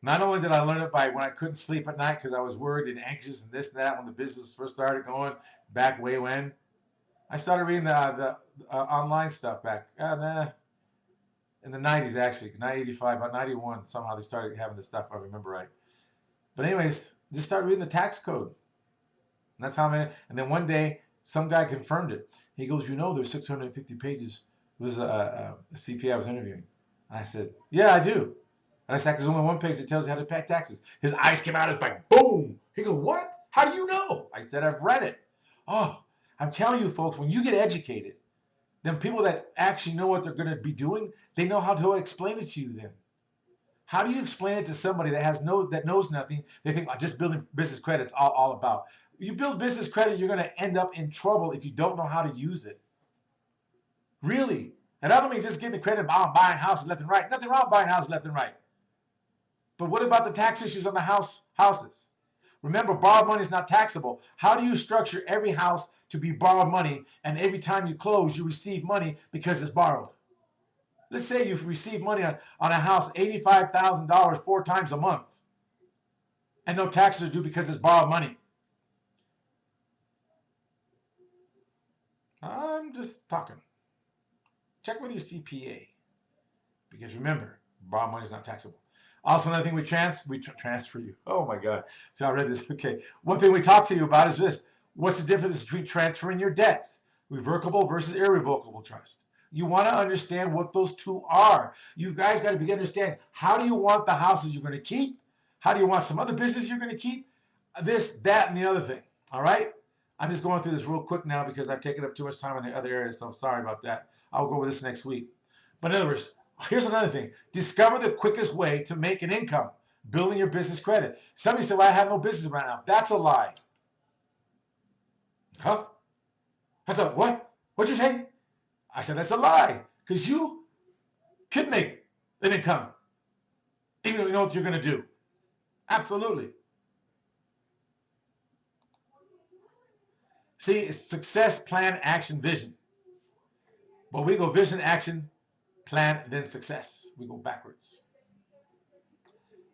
Not only did I learn it by when I couldn't sleep at night because I was worried and anxious and this and that when the business first started going back way when, I started reading the online stuff back in the 90s, actually, 1985, about 91, somehow they started having this stuff, if I remember right. But anyways, just started reading the tax code. And that's how many, and then one day, some guy confirmed it. He goes, you know, there's 650 pages. It was a CPA I was interviewing. And I said, yeah, I do. And I said, there's only one page that tells you how to pay taxes. His eyes came out, it's like, boom. He goes, what? How do you know? I said, I've read it. Oh, I'm telling you, folks, when you get educated, then people that actually know what they're going to be doing, they know how to explain it to you then. How do you explain it to somebody that knows nothing? They think, just building business credit is all about. You build business credit, you're going to end up in trouble if you don't know how to use it. Really. And I don't mean just getting the credit about buying houses left and right. Nothing wrong with buying houses left and right. But what about the tax issues on the houses? Remember, borrowed money is not taxable. How do you structure every house to be borrowed money, and every time you close, you receive money because it's borrowed? Let's say you've received money on a house, $85,000 4 times a month, and no taxes are due because it's borrowed money. I'm just talking. Check with your CPA, because remember, borrowed money is not taxable. Also, another thing we transfer you. Oh my God. So I read this. Okay. One thing we talk to you about is this. What's the difference between transferring your debts? Revocable versus irrevocable trust. You want to understand what those two are. You guys got to begin to understand, how do you want the houses you're going to keep? How do you want some other business you're going to keep? This, that, and the other thing. All right? I'm just going through this real quick now because I've taken up too much time in the other areas, so I'm sorry about that. I'll go over this next week. But in other words, here's another thing. Discover the quickest way to make an income, building your business credit. Somebody said, well, I have no business right now. That's a lie. Huh? That's a what? What'd you say? I said, that's a lie. Because you could make an income, even though you know what you're going to do. Absolutely. See, it's success, plan, action, vision. But we go vision, action, plan, then success. We go backwards.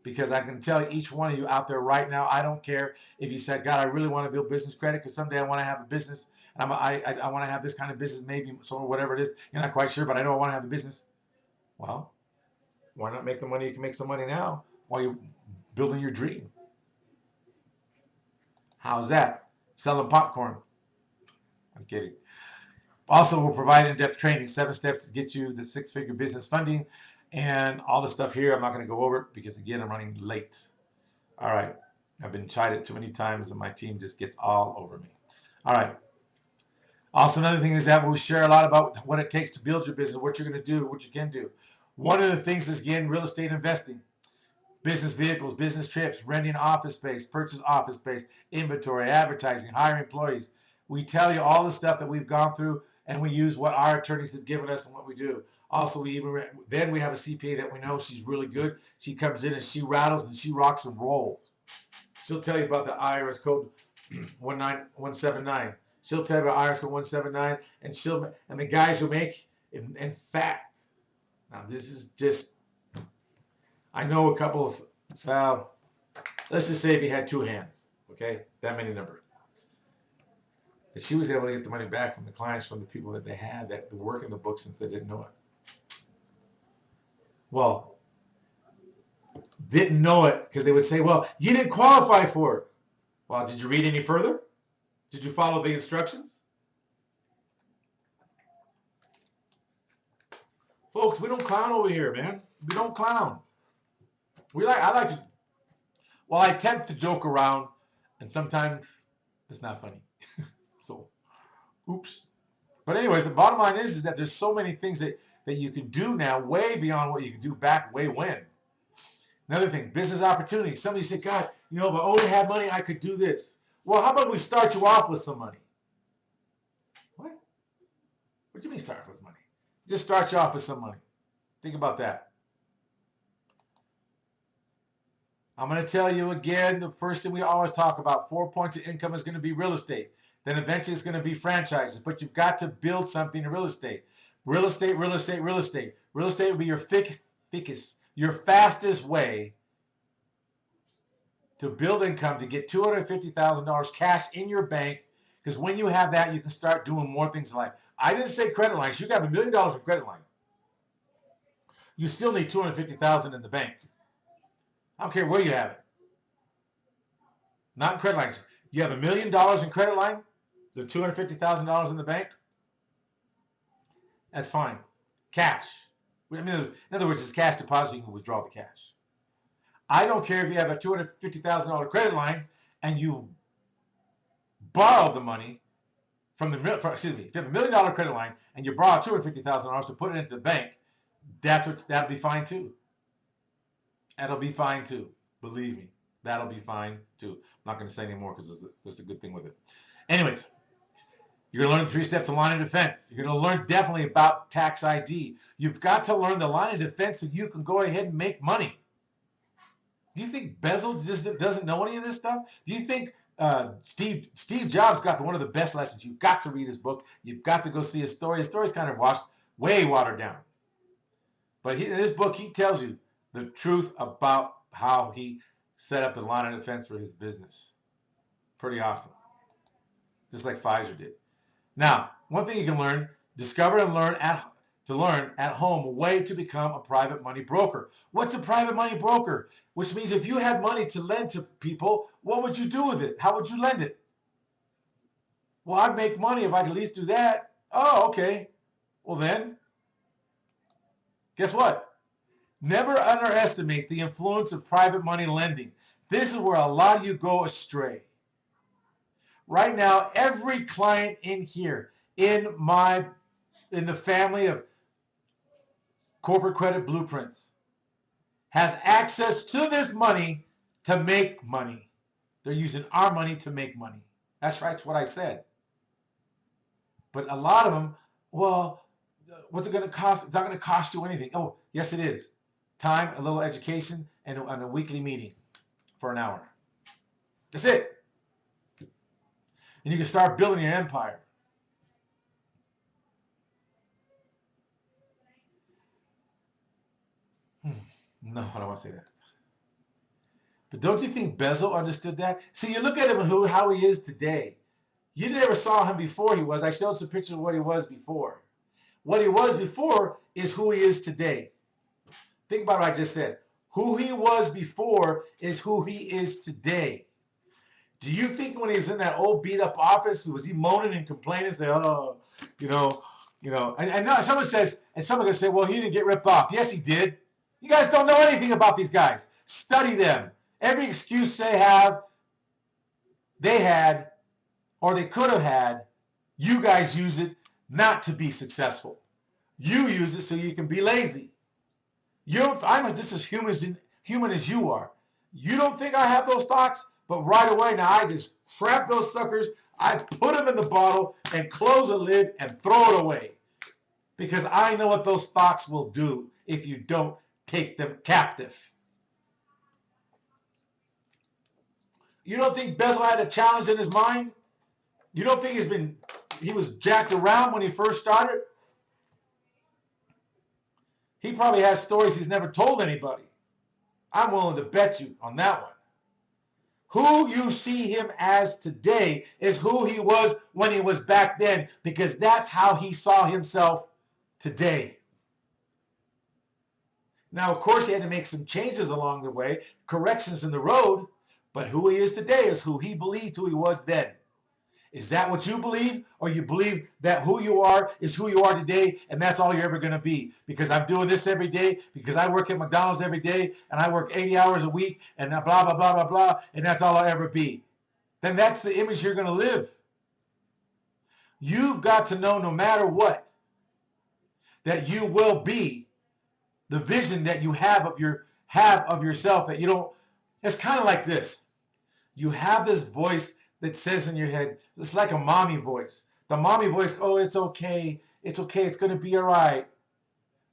Because I can tell each one of you out there right now, I don't care if you said, God, I really want to build business credit because someday I want to have a business, and I want to have this kind of business, maybe, so whatever it is. You're not quite sure, but I know I want to have a business. Well, why not make the money? You can make some money now while you're building your dream. How's that? Selling popcorn. I'm kidding. Also, we'll provide in-depth training, 7 steps to get you the 6-figure business funding, and all the stuff here. I'm not going to go over it because, again, I'm running late. All right. I've been chided too many times, and my team just gets all over me. All right. Also, another thing is that we share a lot about what it takes to build your business, what you're going to do, what you can do. One of the things is, again, real estate investing. Business vehicles, business trips, renting office space, purchase office space, inventory, advertising, hiring employees. We tell you all the stuff that we've gone through, and we use what our attorneys have given us and what we do. Also, we have a CPA that we know, she's really good. She comes in and she rattles and she rocks and rolls. She'll tell you about the IRS code 179. She'll tell you about IRS code 179, and the guys who make. In fact, now this is just, I know a couple of, let's just say if he had 2 hands, okay, that many number. That she was able to get the money back from the clients, from the people that they had that work in the book since they didn't know it. Well, didn't know it because they would say, well, you didn't qualify for it. Well, did you read any further? Did you follow the instructions? Folks, we don't clown over here, man. We don't clown. I attempt to joke around, and sometimes it's not funny. So, oops. But anyways, the bottom line is that there's so many things that you can do now, way beyond what you could do back way when. Another thing, business opportunity. Somebody said, God, if I only had money, I could do this. Well, how about we start you off with some money? What? What do you mean start with money? Just start you off with some money. Think about that. I'm going to tell you again, the first thing we always talk about, 4 points of income is going to be real estate. Then eventually it's going to be franchises. But you've got to build something in real estate. Real estate, real estate, real estate. Real estate would be your fastest way to build income, to get $250,000 cash in your bank. Because when you have that, you can start doing more things in life. I didn't say credit lines. You got $1 million in credit line. You still need $250,000 in the bank. I don't care where you have it. Not in credit lines. You have $1 million in credit line, the $250,000 in the bank. That's fine. Cash. I mean, in other words, it's cash deposit. You can withdraw the cash. I don't care if you have a $250,000 credit line and you borrow the money from the, if you have $1 million credit line and you borrow $250,000 to put it into the bank, that'll be fine too. That'll be fine too. Believe me, that'll be fine too. I'm not going to say any more because there's a good thing with it. Anyways, you're going to learn the 3 steps of line of defense. You're going to learn definitely about tax ID. You've got to learn the line of defense so you can go ahead and make money. Do you think Bezel just doesn't know any of this stuff? Do you think Steve Jobs got one of the best lessons? You've got to read his book. You've got to go see his story. His story's kind of way watered down. But in his book, he tells you the truth about how he set up the line of defense for his business. Pretty awesome. Just like Pfizer did. Now, one thing you can learn, discover and learn at home a way to become a private money broker. What's a private money broker? Which means if you had money to lend to people, what would you do with it? How would you lend it? Well, I'd make money if I could at least do that. Oh, okay. Well then, guess what? Never underestimate the influence of private money lending. This is where a lot of you go astray. Right now, every client in here, in the family of corporate credit blueprints, has access to this money to make money. They're using our money to make money. That's right, that's what I said. But a lot of them, well, what's it going to cost? It's not going to cost you anything. Oh, yes, it is. Time, a little education, and a weekly meeting for an hour. That's it. And you can start building your empire. No, I don't want to say that. But don't you think Bezel understood that? See, you look at him how he is today. You never saw him before he was. I showed some pictures of what he was before. What he was before is who he is today. Think about what I just said. Who he was before is who he is today. Do you think when he was in that old beat up office, was he moaning and complaining, say, oh, you know, I know someone says, and someone gonna say, well, he didn't get ripped off. Yes, he did. You guys don't know anything about these guys. Study them. Every excuse they had, or they could have had, you guys use it not to be successful. You use it so you can be lazy. I'm just as human as you are. You don't think I have those thoughts? But right away now, I just trap those suckers. I put them in the bottle and close the lid and throw it away. Because I know what those thoughts will do if you don't take them captive. You don't think Bezel had a challenge in his mind? You don't think he was jacked around when he first started? He probably has stories he's never told anybody. I'm willing to bet you on that one. Who you see him as today is who he was when he was back then, because that's how he saw himself today. Now, of course, he had to make some changes along the way, corrections in the road, but who he is today is who he believed who he was then. Is that what you believe? Or you believe that who you are is who you are today, and that's all you're ever going to be? Because I'm doing this every day, because I work at McDonald's every day, and I work 80 hours a week, and blah, blah, blah, blah, blah, and that's all I'll ever be. Then that's the image you're going to live. You've got to know, no matter what, that you will be the vision that you have of yourself, that you don't. It's kind of like this. You have this voice that says in your head, it's like a mommy voice. The mommy voice, oh, it's okay, it's going to be all right.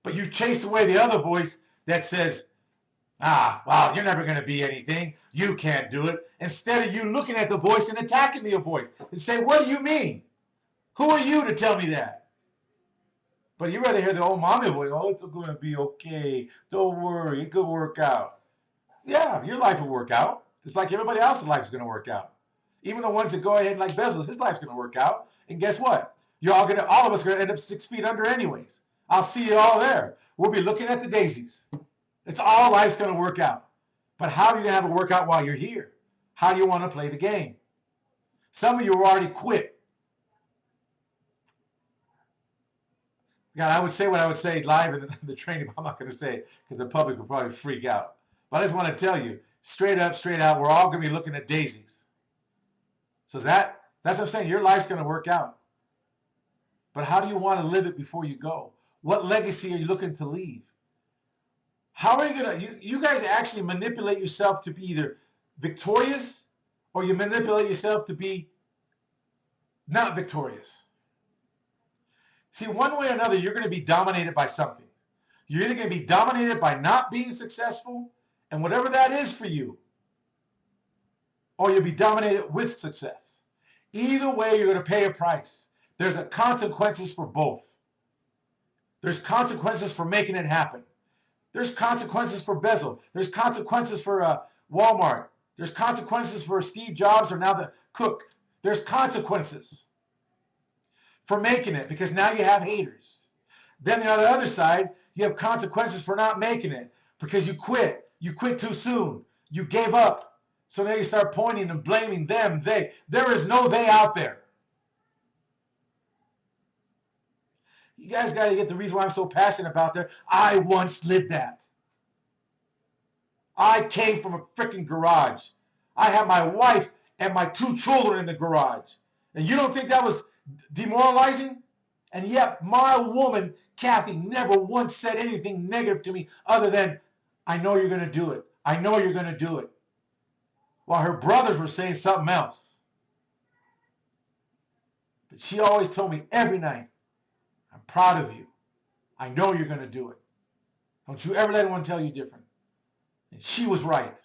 But you chase away the other voice that says, well, you're never going to be anything. You can't do it. Instead of you looking at the voice and attacking the voice and say, what do you mean? Who are you to tell me that? But you rather hear the old mommy voice, oh, it's going to be okay. Don't worry, it could work out. Yeah, your life will work out. It's like everybody else's life is going to work out. Even the ones that go ahead like Bezos, his life's going to work out. And guess what? All of us are going to end up 6 feet under anyways. I'll see you all there. We'll be looking at the daisies. It's all life's going to work out. But how are you going to have it work out while you're here? How do you want to play the game? Some of you are already quit. God, I would say what I would say live in the training, but I'm not going to say it because the public will probably freak out. But I just want to tell you, straight up, straight out, we're all going to be looking at daisies. So that's what I'm saying. Your life's going to work out. But how do you want to live it before you go? What legacy are you looking to leave? How are you going to, you guys actually manipulate yourself to be either victorious or you manipulate yourself to be not victorious. See, one way or another, you're going to be dominated by something. You're either going to be dominated by not being successful, and whatever that is for you, or you'll be dominated with success. Either way, you're going to pay a price. There's consequences for both. There's consequences for making it happen. There's consequences for Bezel. There's consequences for Walmart. There's consequences for Steve Jobs or now the Cook. There's consequences for making it because now you have haters. Then on the other side, you have consequences for not making it because you quit. You quit too soon. You gave up. So now you start pointing and blaming them, they. There is no they out there. You guys got to get the reason why I'm so passionate about that. I once lived that. I came from a freaking garage. I had my wife and my 2 children in the garage. And you don't think that was demoralizing? And yet my woman, Kathy, never once said anything negative to me other than, I know you're going to do it. I know you're going to do it. While her brothers were saying something else. But she always told me every night, I'm proud of you. I know you're going to do it. Don't you ever let anyone tell you different. And she was right.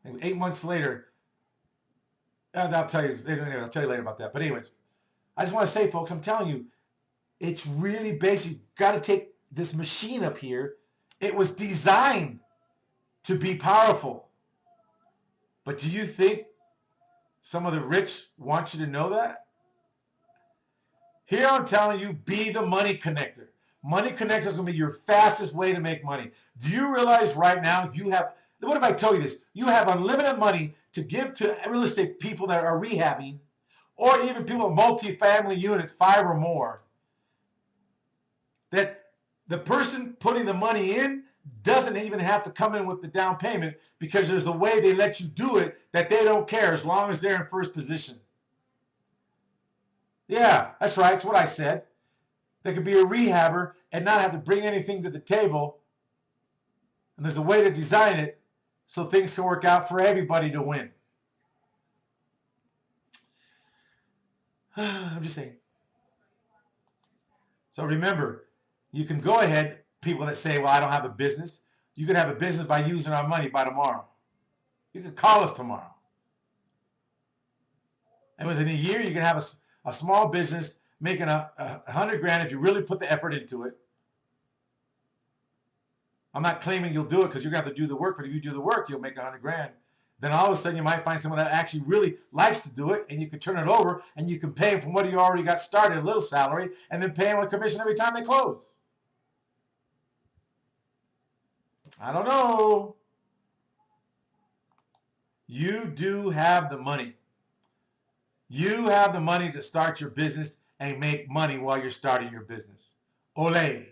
And 8 months later, I'll tell you later about that. But anyways, I just want to say, folks, I'm telling you, it's really basic. You've got to take this machine up here. It was designed to be powerful. But do you think some of the rich want you to know that? Here I'm telling you, be the money connector. Money connector is going to be your fastest way to make money. Do you realize right now you have, what if I tell you this? You have unlimited money to give to real estate people that are rehabbing or even people in multi-family units, 5 or more. That the person putting the money in doesn't even have to come in with the down payment because there's the way they let you do it that they don't care as long as they're in first position. Yeah, that's right. That's what I said. They could be a rehabber and not have to bring anything to the table. And there's a way to design it so things can work out for everybody to win. I'm just saying. So remember, you can go ahead, people that say, well, I don't have a business. You can have a business by using our money by tomorrow. You can call us tomorrow. And within a year, you can have a small business making $100 grand if you really put the effort into it. I'm not claiming you'll do it because you're going to have to do the work, but if you do the work, you'll make $100 grand. Then all of a sudden you might find someone that actually really likes to do it and you can turn it over and you can pay them from what you already got started, a little salary, and then pay them a commission every time they close. I don't know. You do have the money. You have the money to start your business and make money while you're starting your business. Ole.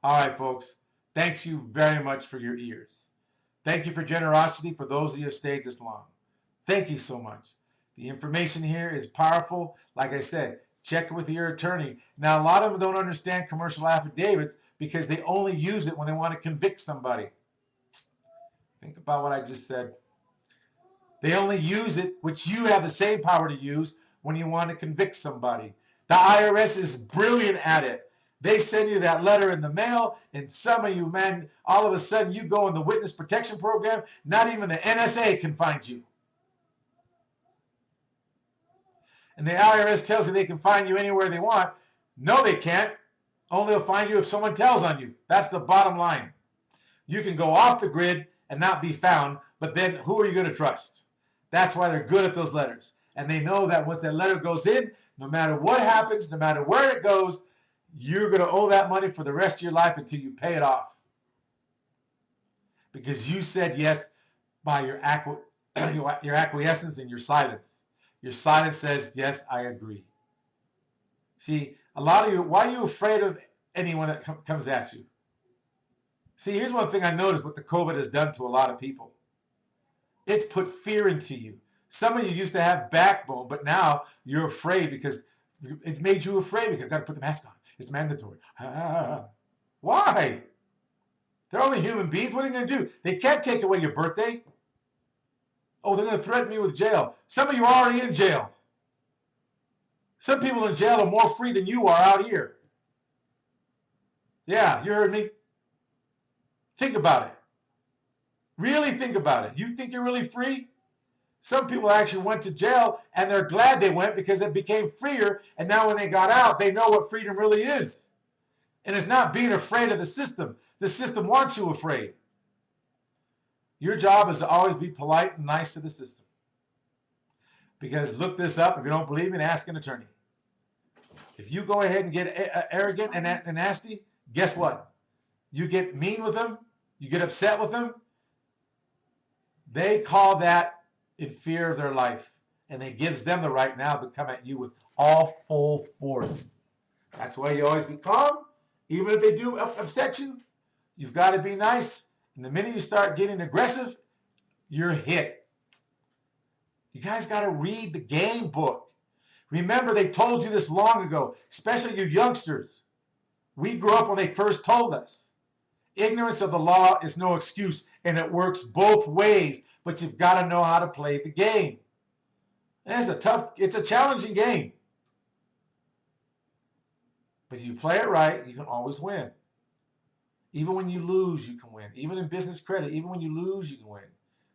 All right, folks. Thank you very much for your ears. Thank you for generosity for those of you who have stayed this long. Thank you so much. The information here is powerful. Like I said, check with your attorney. Now, a lot of them don't understand commercial affidavits because they only use it when they want to convict somebody. Think about what I just said. They only use it, which you have the same power to use when you want to convict somebody. The IRS is brilliant at it. They send you that letter in the mail, and some of you, man, all of a sudden you go in the witness protection program, not even the NSA can find you. and the IRS tells you they can find you anywhere they want. No, they can't. Only they'll find you if someone tells on you. That's the bottom line. You can go off the grid and not be found, but then who are you going to trust? That's why they're good at those letters. And they know that once that letter goes in, no matter what happens, no matter where it goes, you're going to owe that money for the rest of your life until you pay it off. Because you said yes by your acquiescence and your silence. Your silence says, yes, I agree. See, a lot of you, why are you afraid of anyone that comes at you? See, here's one thing I noticed what the COVID has done to a lot of people. It's put fear into you. Some of you used to have backbone, but now you're afraid because it's made you afraid because you've got to put the mask on. It's mandatory. Why? They're only human beings. What are they going to do? They can't take away your birthday. Oh, they're going to threaten me with jail. Some of you are already in jail. Some people in jail are more free than you are out here. Yeah, you heard me. Think about it. Really think about it. You think you're really free? Some people actually went to jail and they're glad they went because it became freer. And now when they got out, they know what freedom really is. And it's not being afraid of the system. The system wants you afraid. Your job is to always be polite and nice to the system. Because look this up. If you don't believe me, ask an attorney. If you go ahead and get arrogant and nasty, guess what? You get mean with them. You get upset with them. They call that in fear of their life. And it gives them the right now to come at you with all full force. That's why you always be calm. Even if they do upset you, you've got to be nice. And the minute you start getting aggressive, you're hit. You guys got to read the game book. Remember, they told you this long ago, especially you youngsters. We grew up when they first told us. Ignorance of the law is no excuse, and it works both ways, but you've got to know how to play the game. And it's a challenging game. But if you play it right, you can always win. Even when you lose, you can win. Even in business credit, even when you lose, you can win.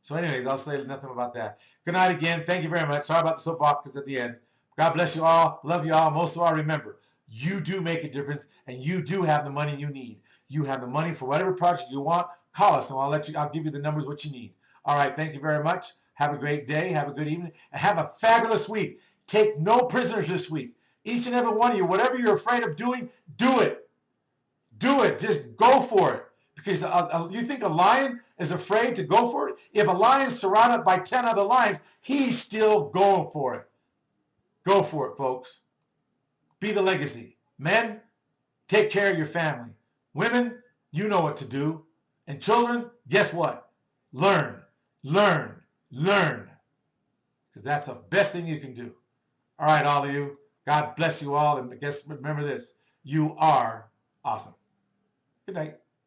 So anyways, I'll say nothing about that. Good night again. Thank you very much. Sorry about the soap operas at the end. God bless you all. Love you all. Most of all, remember, you do make a difference, and you do have the money you need. You have the money for whatever project you want. Call us, and I'll give you the numbers what you need. All right. Thank you very much. Have a great day. Have a good evening. And have a fabulous week. Take no prisoners this week. Each and every one of you, whatever you're afraid of doing, do it. Do it. Just go for it. Because you think a lion is afraid to go for it? If a lion's surrounded by 10 other lions, he's still going for it. Go for it, folks. Be the legacy. Men, take care of your family. Women, you know what to do. And children, guess what? Learn, learn, learn. Because that's the best thing you can do. All right, all of you. God bless you all. And remember this. You are awesome. Good night.